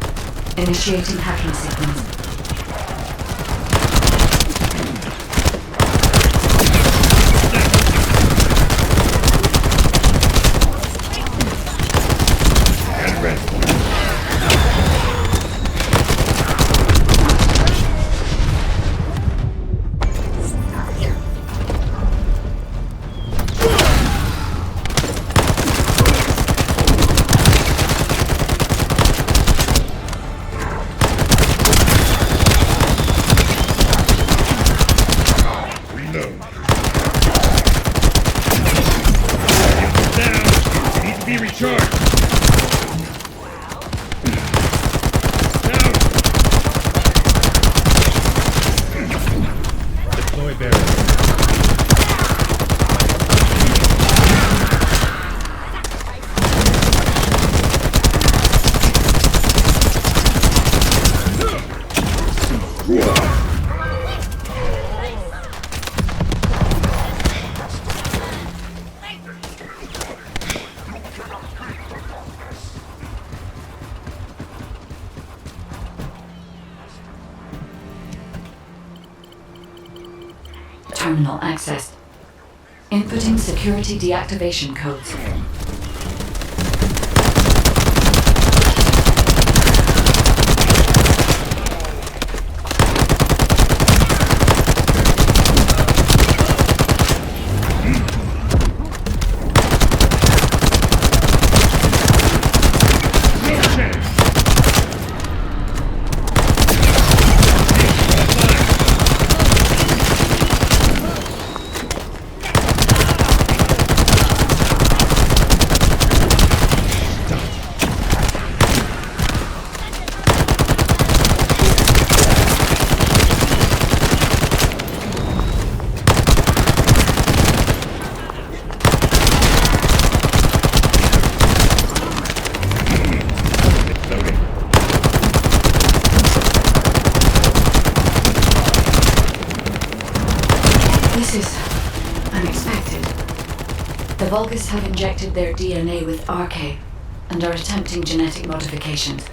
[SPEAKER 5] Initiating hacking sequence. Terminal accessed. Inputting security deactivation codes. The Vulgus have injected their DNA with RK and are attempting genetic modifications.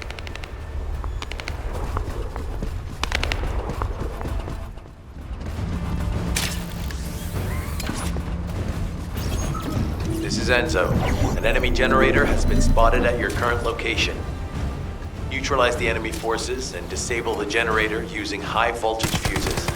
[SPEAKER 8] This is Enzo. An enemy generator has been spotted at your current location. Neutralize the enemy forces and disable the generator using high voltage fuses.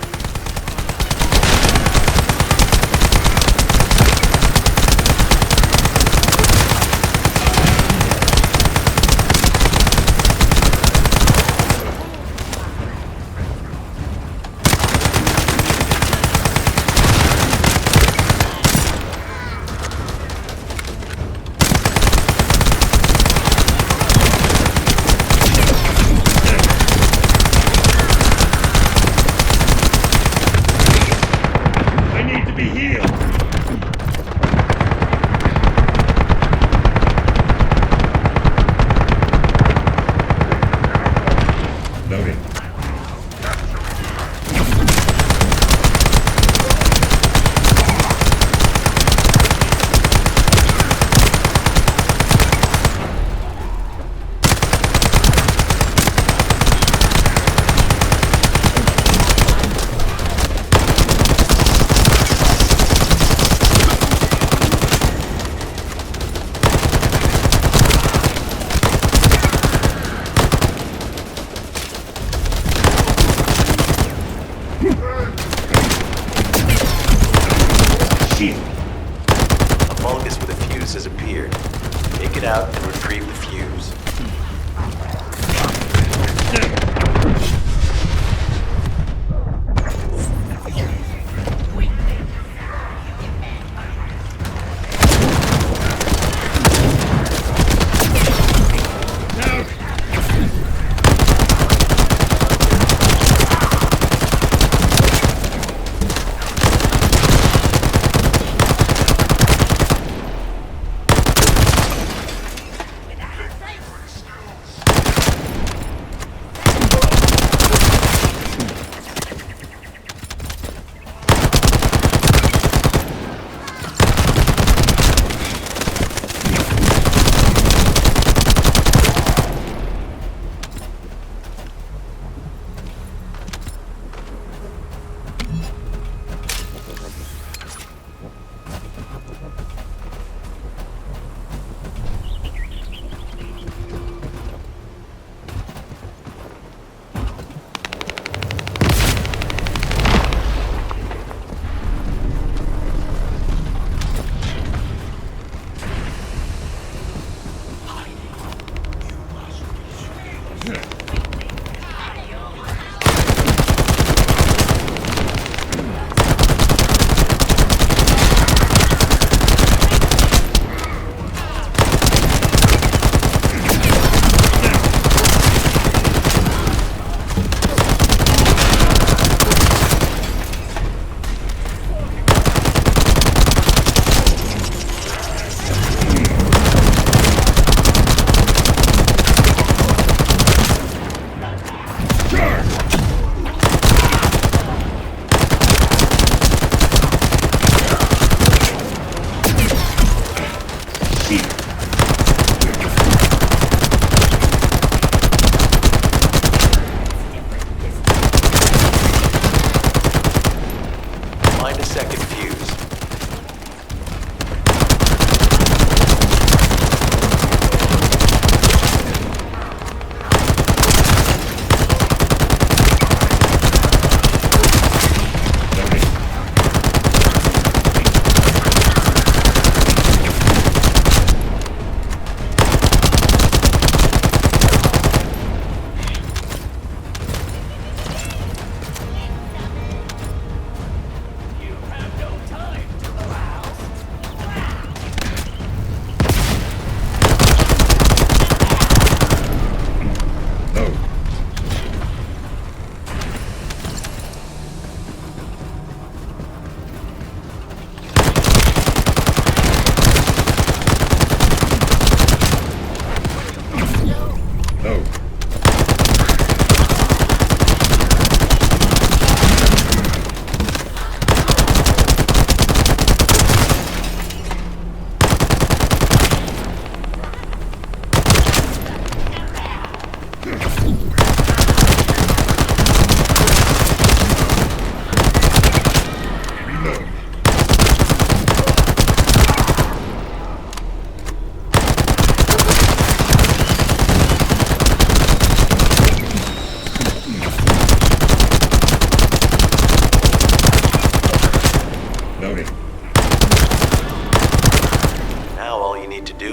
[SPEAKER 8] Out and retrieve the fuse.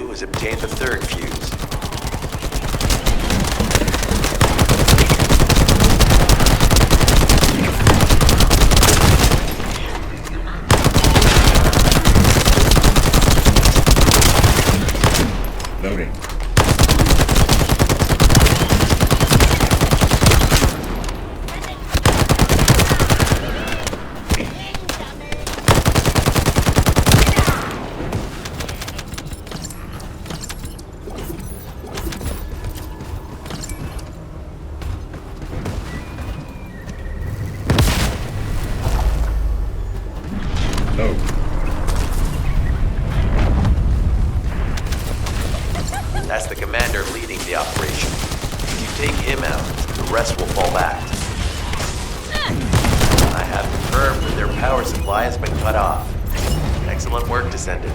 [SPEAKER 8] do is obtain the third fuse.
[SPEAKER 9] Loading. Load.
[SPEAKER 8] That's the commander leading the operation. If you take him out, the rest will fall back. I have confirmed that their power supply has been cut off. Excellent work, Descendant.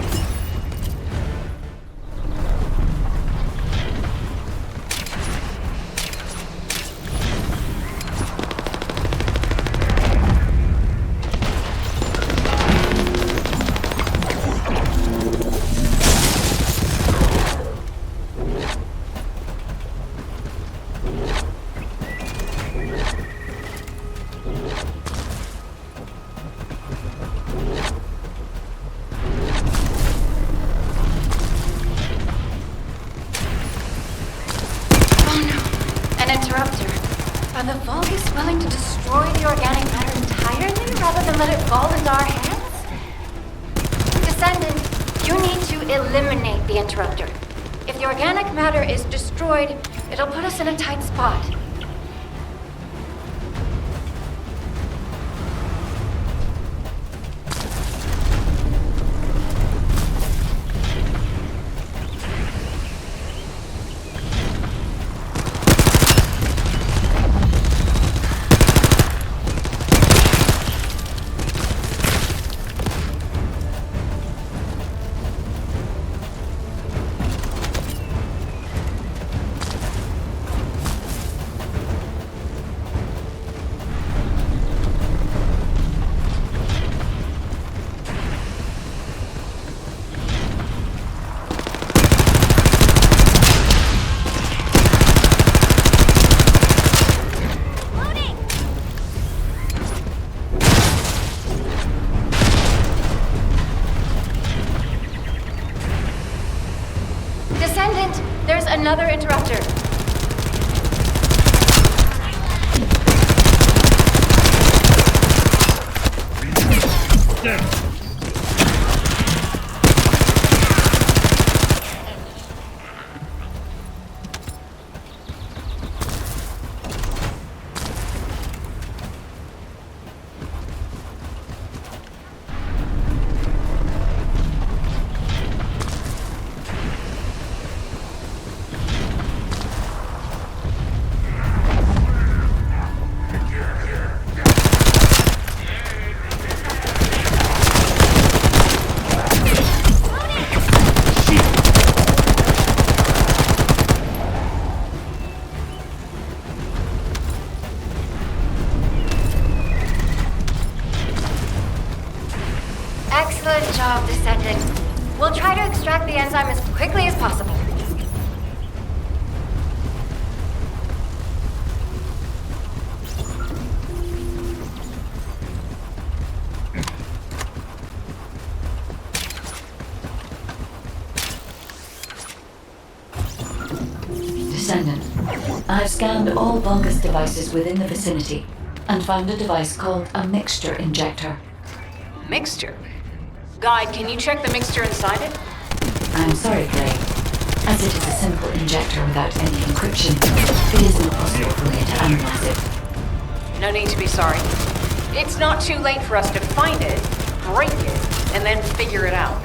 [SPEAKER 10] Are the Vulgus willing to destroy the organic matter entirely rather than let it fall into our hands? Descendant, you need to eliminate the interrupter. If the organic matter is destroyed, it'll put us in a tight spot. Descendant, there's another interrupter.
[SPEAKER 9] Down.
[SPEAKER 10] Excellent job, Descendant. We'll try to extract the enzyme as quickly as possible.
[SPEAKER 5] Descendant, I've scanned all Vulgus devices within the vicinity and found a device called a mixture injector.
[SPEAKER 11] Mixture? Guide, can you check the mixture inside it?
[SPEAKER 5] I'm sorry, Clay. As it is a simple injector without any encryption, it is impossible for me to analyze it.
[SPEAKER 11] No need to be sorry. It's not too late for us to find it, break it, and then figure it out.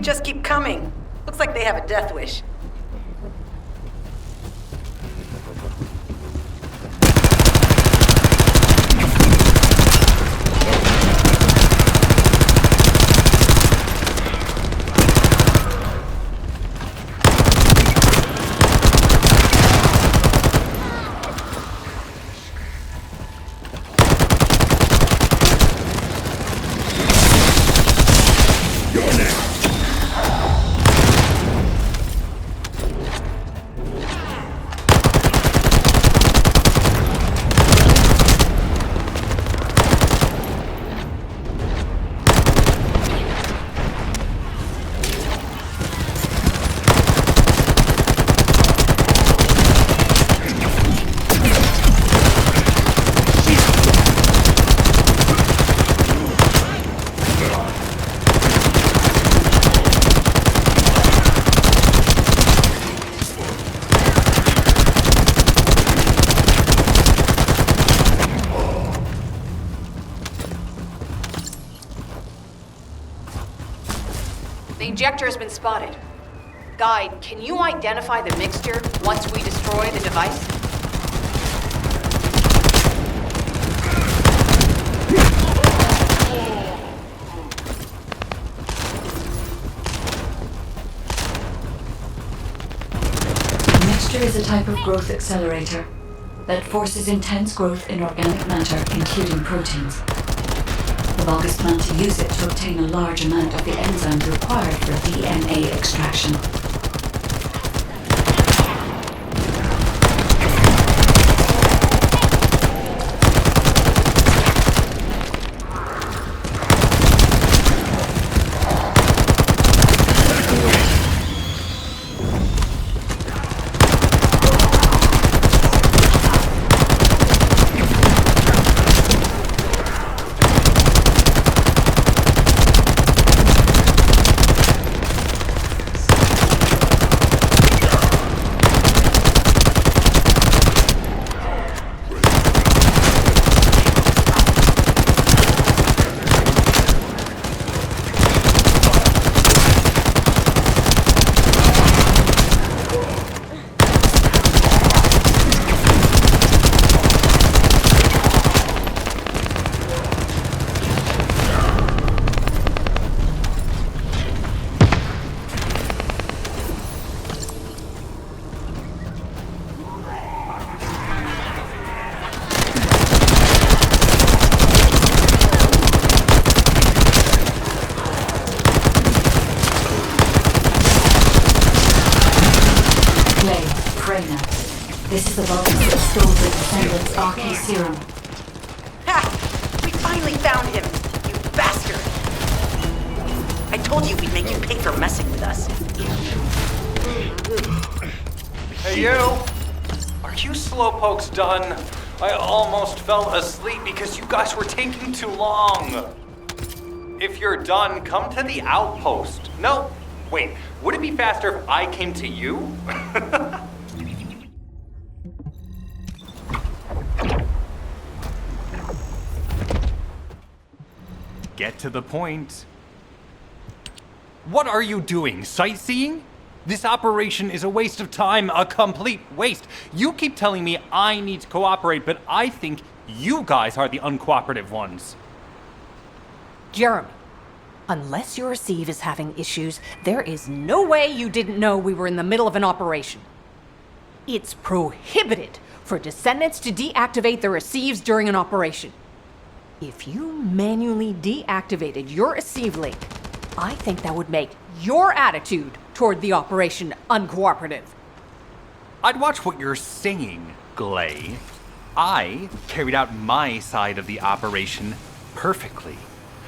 [SPEAKER 6] just keep coming. Looks like they have a death wish.
[SPEAKER 11] The injector has been spotted. Guide, can you identify the mixture once we destroy the device?
[SPEAKER 5] The mixture is a type of growth accelerator that forces intense growth in organic matter, including proteins. The Vulgus plan to use it to obtain a large amount of the enzymes required for DNA extraction. This is the Vulgus that stole the Descendant's RK serum.
[SPEAKER 6] Ha! We finally found him, you bastard! I told you we'd make you pay for messing with us.
[SPEAKER 2] Hey, you! Are you slowpokes done? I almost fell asleep because you guys were taking too long. If you're done, come to the outpost. No, wait, would it be faster if I came to you? Get to the point. What are you doing? Sightseeing? This operation is a waste of time, a complete waste. You keep telling me I need to cooperate, but I think you guys are the uncooperative ones.
[SPEAKER 7] Jeremy, unless your receive is having issues, there is no way you didn't know we were in the middle of an operation. It's prohibited for Descendants to deactivate their receives during an operation. If you manually deactivated your receive link, I think that would make your attitude toward the operation uncooperative.
[SPEAKER 2] I'd watch what you're saying, Glay. I carried out my side of the operation perfectly.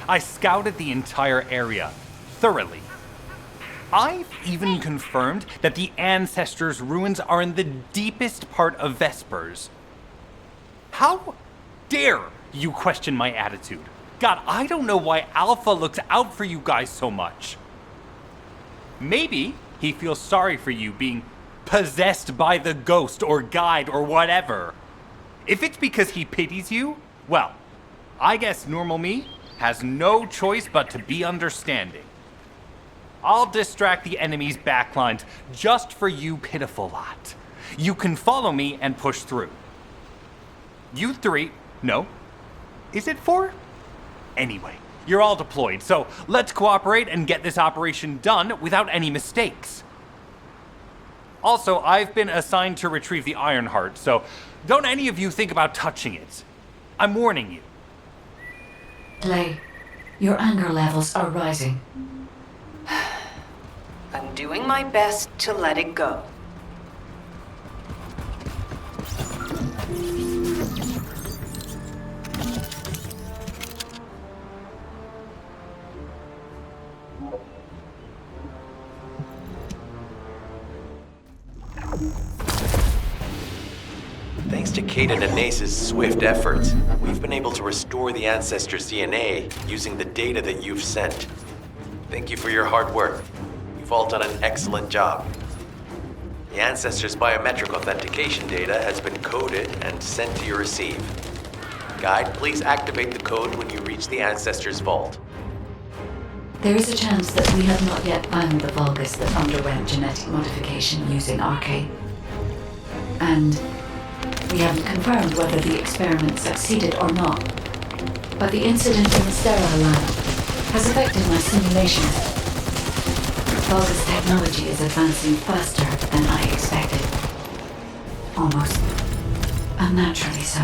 [SPEAKER 2] I scouted the entire area thoroughly. I've even confirmed that the Ancestors' ruins are in the deepest part of Vespers. How dare you question my attitude? God, I don't know why Alpha looks out for you guys so much. Maybe he feels sorry for you being possessed by the ghost or guide or whatever. If it's because he pities you, well, I guess normal me has no choice but to be understanding. I'll distract the enemy's backlines just for you pitiful lot. You can follow me and push through. You three, no. Is it four? Anyway, you're all deployed, so let's cooperate and get this operation done without any mistakes. Also, I've been assigned to retrieve the Ironheart, so don't any of you think about touching it. I'm warning you.
[SPEAKER 5] Lay, your anger levels are rising.
[SPEAKER 11] I'm doing my best to let it go.
[SPEAKER 8] Thanks to Kaden and Nace's swift efforts, we've been able to restore the ancestors' DNA using the data that you've sent. Thank you for your hard work. You've all done an excellent job. The ancestors' biometric authentication data has been coded and sent to your receive. Guide, please activate the code when you reach the ancestors' vault.
[SPEAKER 5] There is a chance that we have not yet found the Vulgus that underwent genetic modification using Arcane. And we haven't confirmed whether the experiment succeeded or not. But the incident in the sterile lab has affected my simulations. Vulgus technology is advancing faster than I expected. Almost unnaturally so.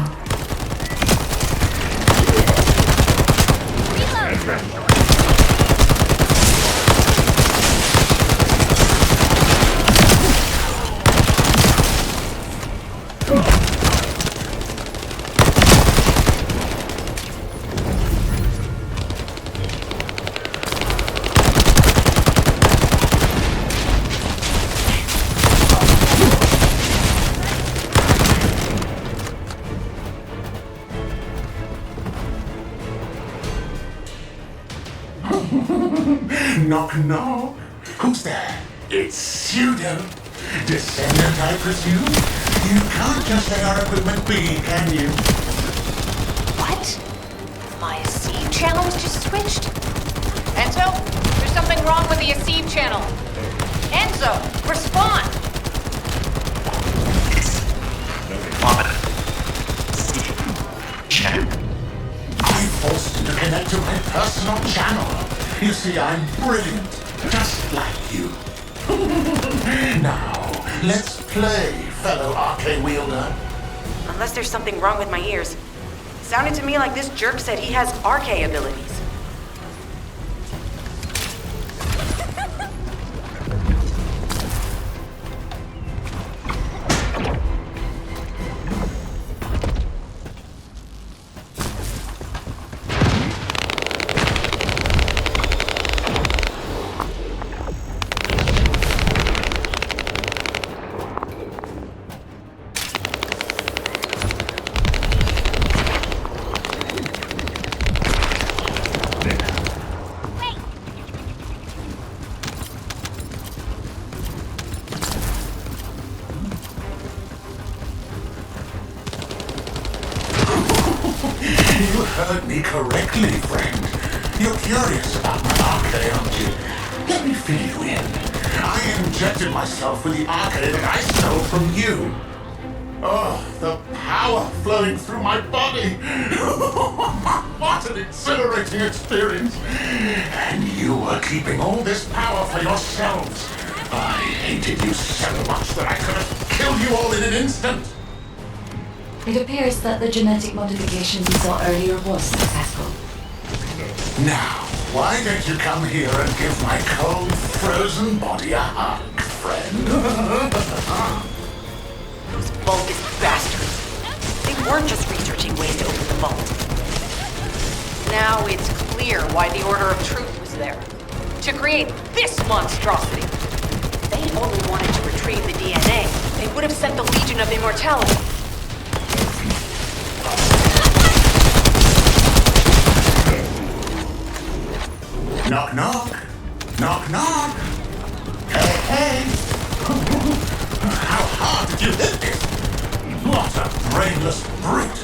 [SPEAKER 12] Knock, knock. Who's there? It's Pseudo. Descendant, I presume? You can't just let our equipment be, can you?
[SPEAKER 11] What? My ASIV channel was just switched? Enzo, there's something wrong with the ASIV channel. Enzo, respond!
[SPEAKER 12] Check. I forced you to connect to my personal channel. You see, I'm brilliant, just like you. Now, let's play, fellow arcane wielder.
[SPEAKER 6] Unless there's something wrong with my ears. Sounded to me like this jerk said he has arcane abilities.
[SPEAKER 12] You heard me correctly, friend. You're curious about my arcade, aren't you? Let me fill you in. I injected myself with the arcade that I stole from you. Oh, the power flowing through my body. What an exhilarating experience. And you were keeping all this power for yourselves. I hated you so much that I could have killed you all in an instant.
[SPEAKER 5] It appears that the genetic modification we saw earlier was successful.
[SPEAKER 12] Now, why don't you come here and give my cold, frozen body a hug, friend?
[SPEAKER 6] Those Vulgus bastards. They weren't just researching ways to open the vault.
[SPEAKER 11] Now it's clear why the Order of Truth was there. To create this monstrosity. If they only wanted to retrieve the DNA, they would have sent the Legion of Immortality.
[SPEAKER 12] Knock, knock. Knock, knock. Hey, hey. How hard did you hit this? What a brainless brute.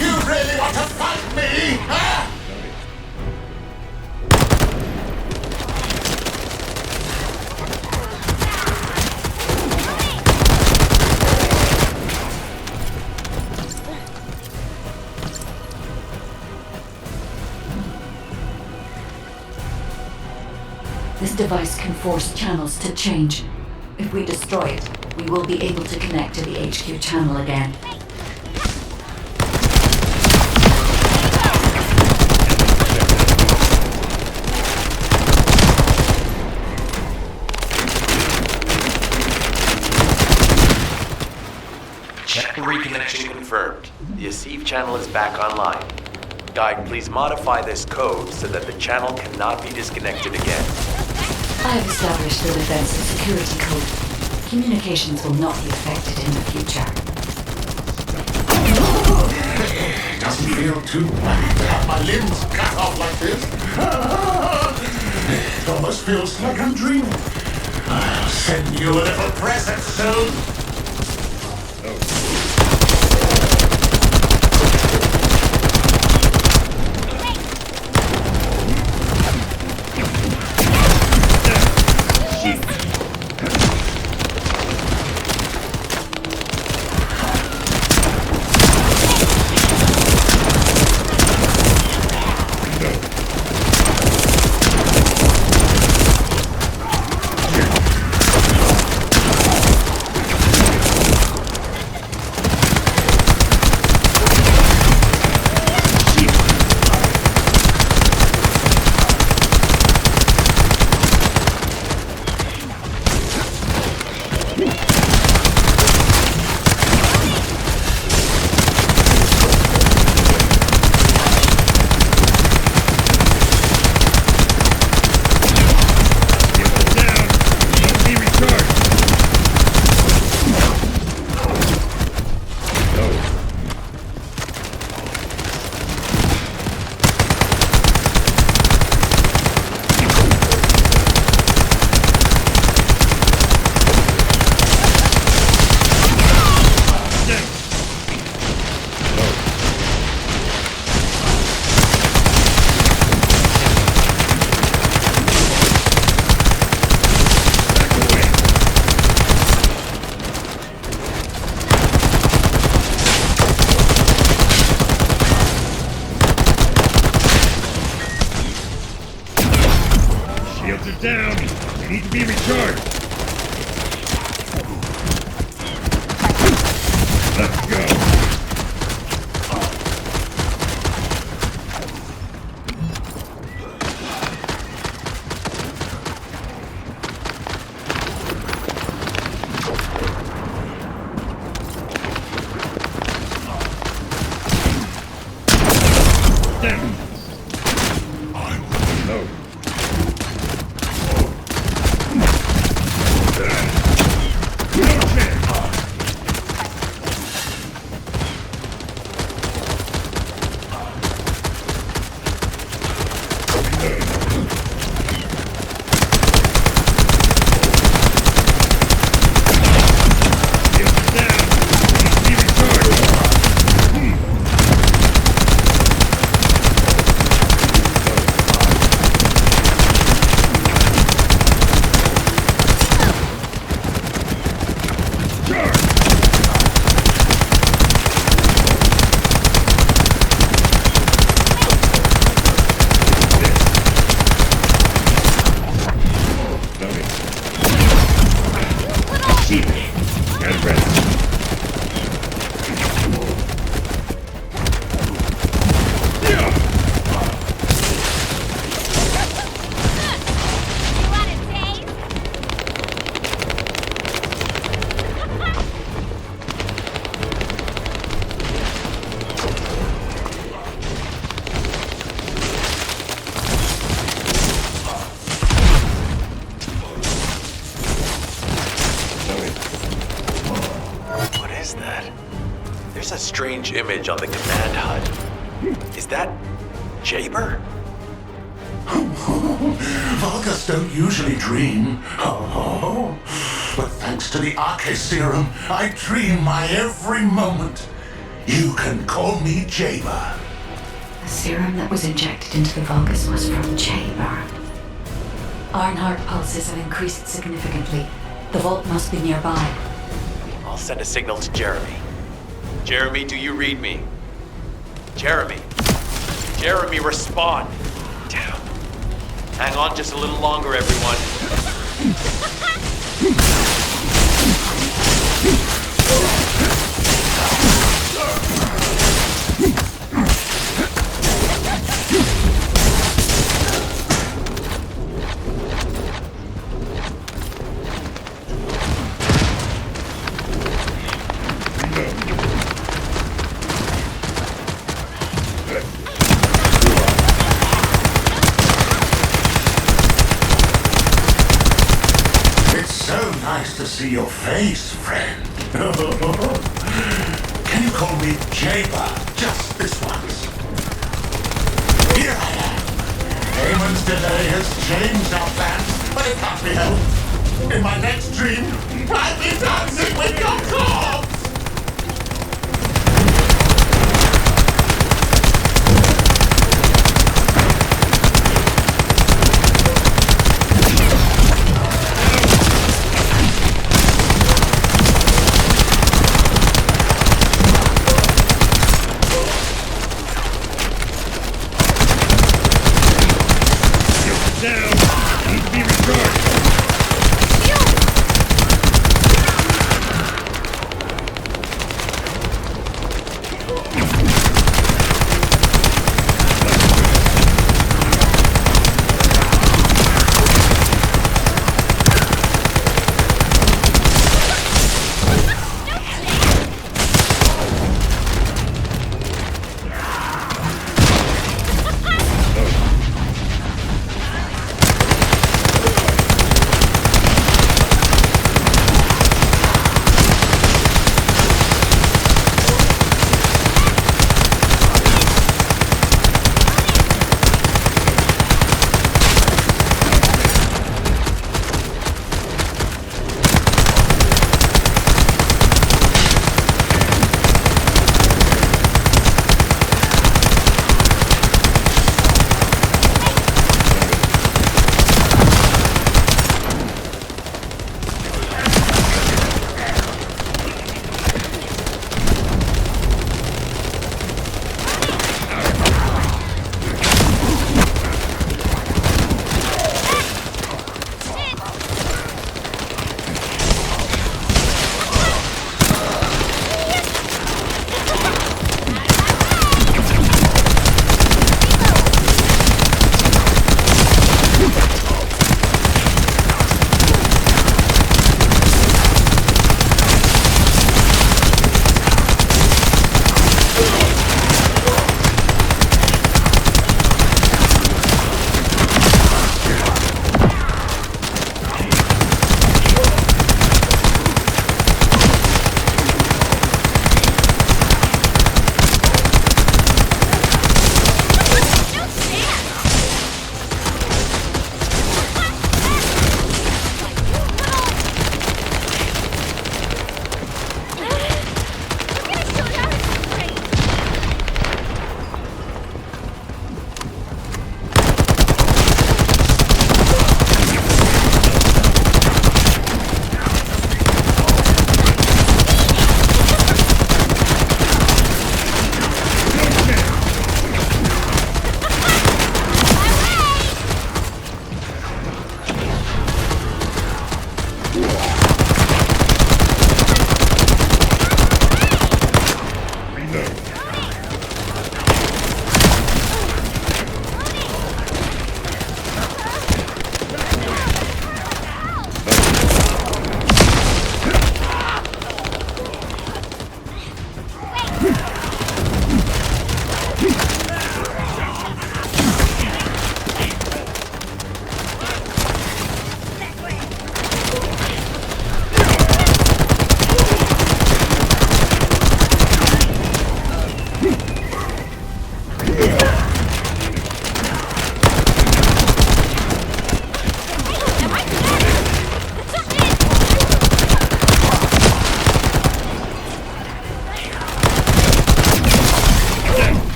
[SPEAKER 12] You really want to fight me, huh?
[SPEAKER 5] This device can force channels to change. If we destroy it, we will be able to connect to the HQ channel again.
[SPEAKER 8] Check reconnection confirmed. The Asif channel is back online. Guide, please modify this code so that the channel cannot be disconnected again.
[SPEAKER 5] I have established the defense and security code. Communications will not be affected in the future.
[SPEAKER 12] It doesn't feel too bad to have my limbs cut off like this. It almost feels like I'm dreaming. I'll send you a little present soon.
[SPEAKER 9] Down! They need to be recharged! Let's go! Down! I'm low.
[SPEAKER 8] There's a strange image on the command HUD. Is that Jaber?
[SPEAKER 12] Vulgus don't usually dream. But thanks to the Arche serum, I dream my every moment. You can call me Jaber.
[SPEAKER 5] The serum that was injected into the Vulgus was from Jaber. Ironheart pulses have increased significantly. The vault must be nearby.
[SPEAKER 8] I'll send a signal to Jeremy. Jeremy, do you read me? Jeremy! Jeremy, respond! Damn. Hang on just a little longer, everyone.
[SPEAKER 12] To see your face, friend. Can you call me Jaber just this once? Here I am. Eamon's delay has changed our plans, but it can't be helped. In my next dream, I'll be dancing with your corpse!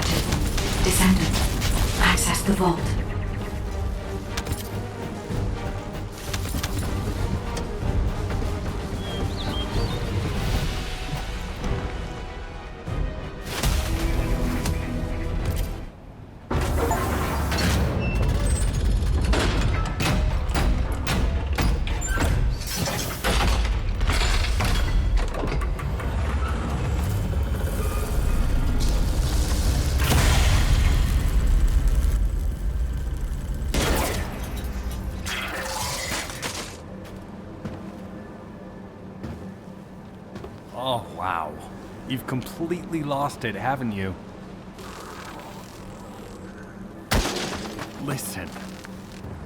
[SPEAKER 5] detected. Descendant, access the vault.
[SPEAKER 2] Oh, wow. You've completely lost it, haven't you? Listen.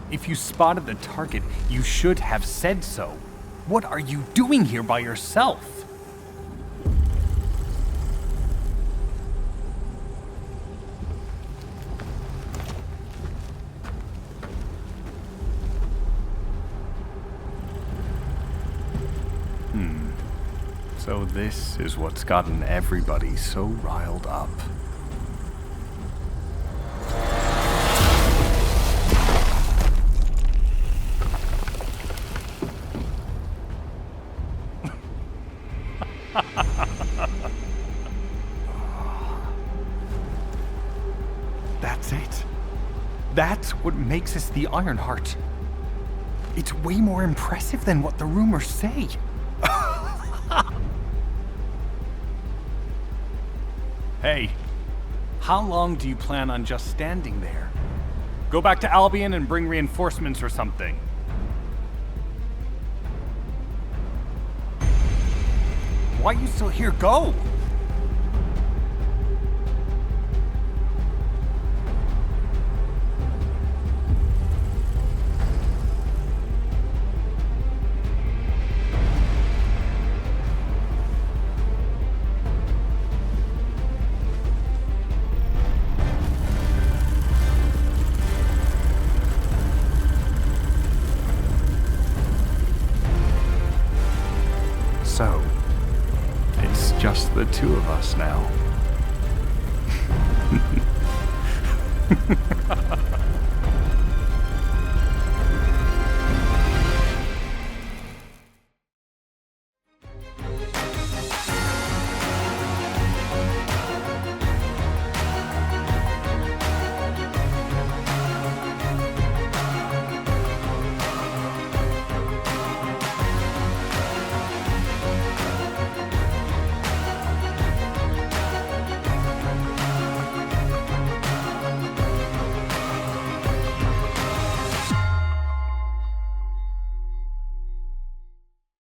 [SPEAKER 2] If you spotted the target, you should have said so. What are you doing here by yourself? So this is what's gotten everybody so riled up. That's it. That's what makes us the Ironheart. It's way more impressive than what the rumors say. Hey, how long do you plan on just standing there? Go back to Albion and bring reinforcements or something. Why are you still here? Go! So, it's just the two of us now.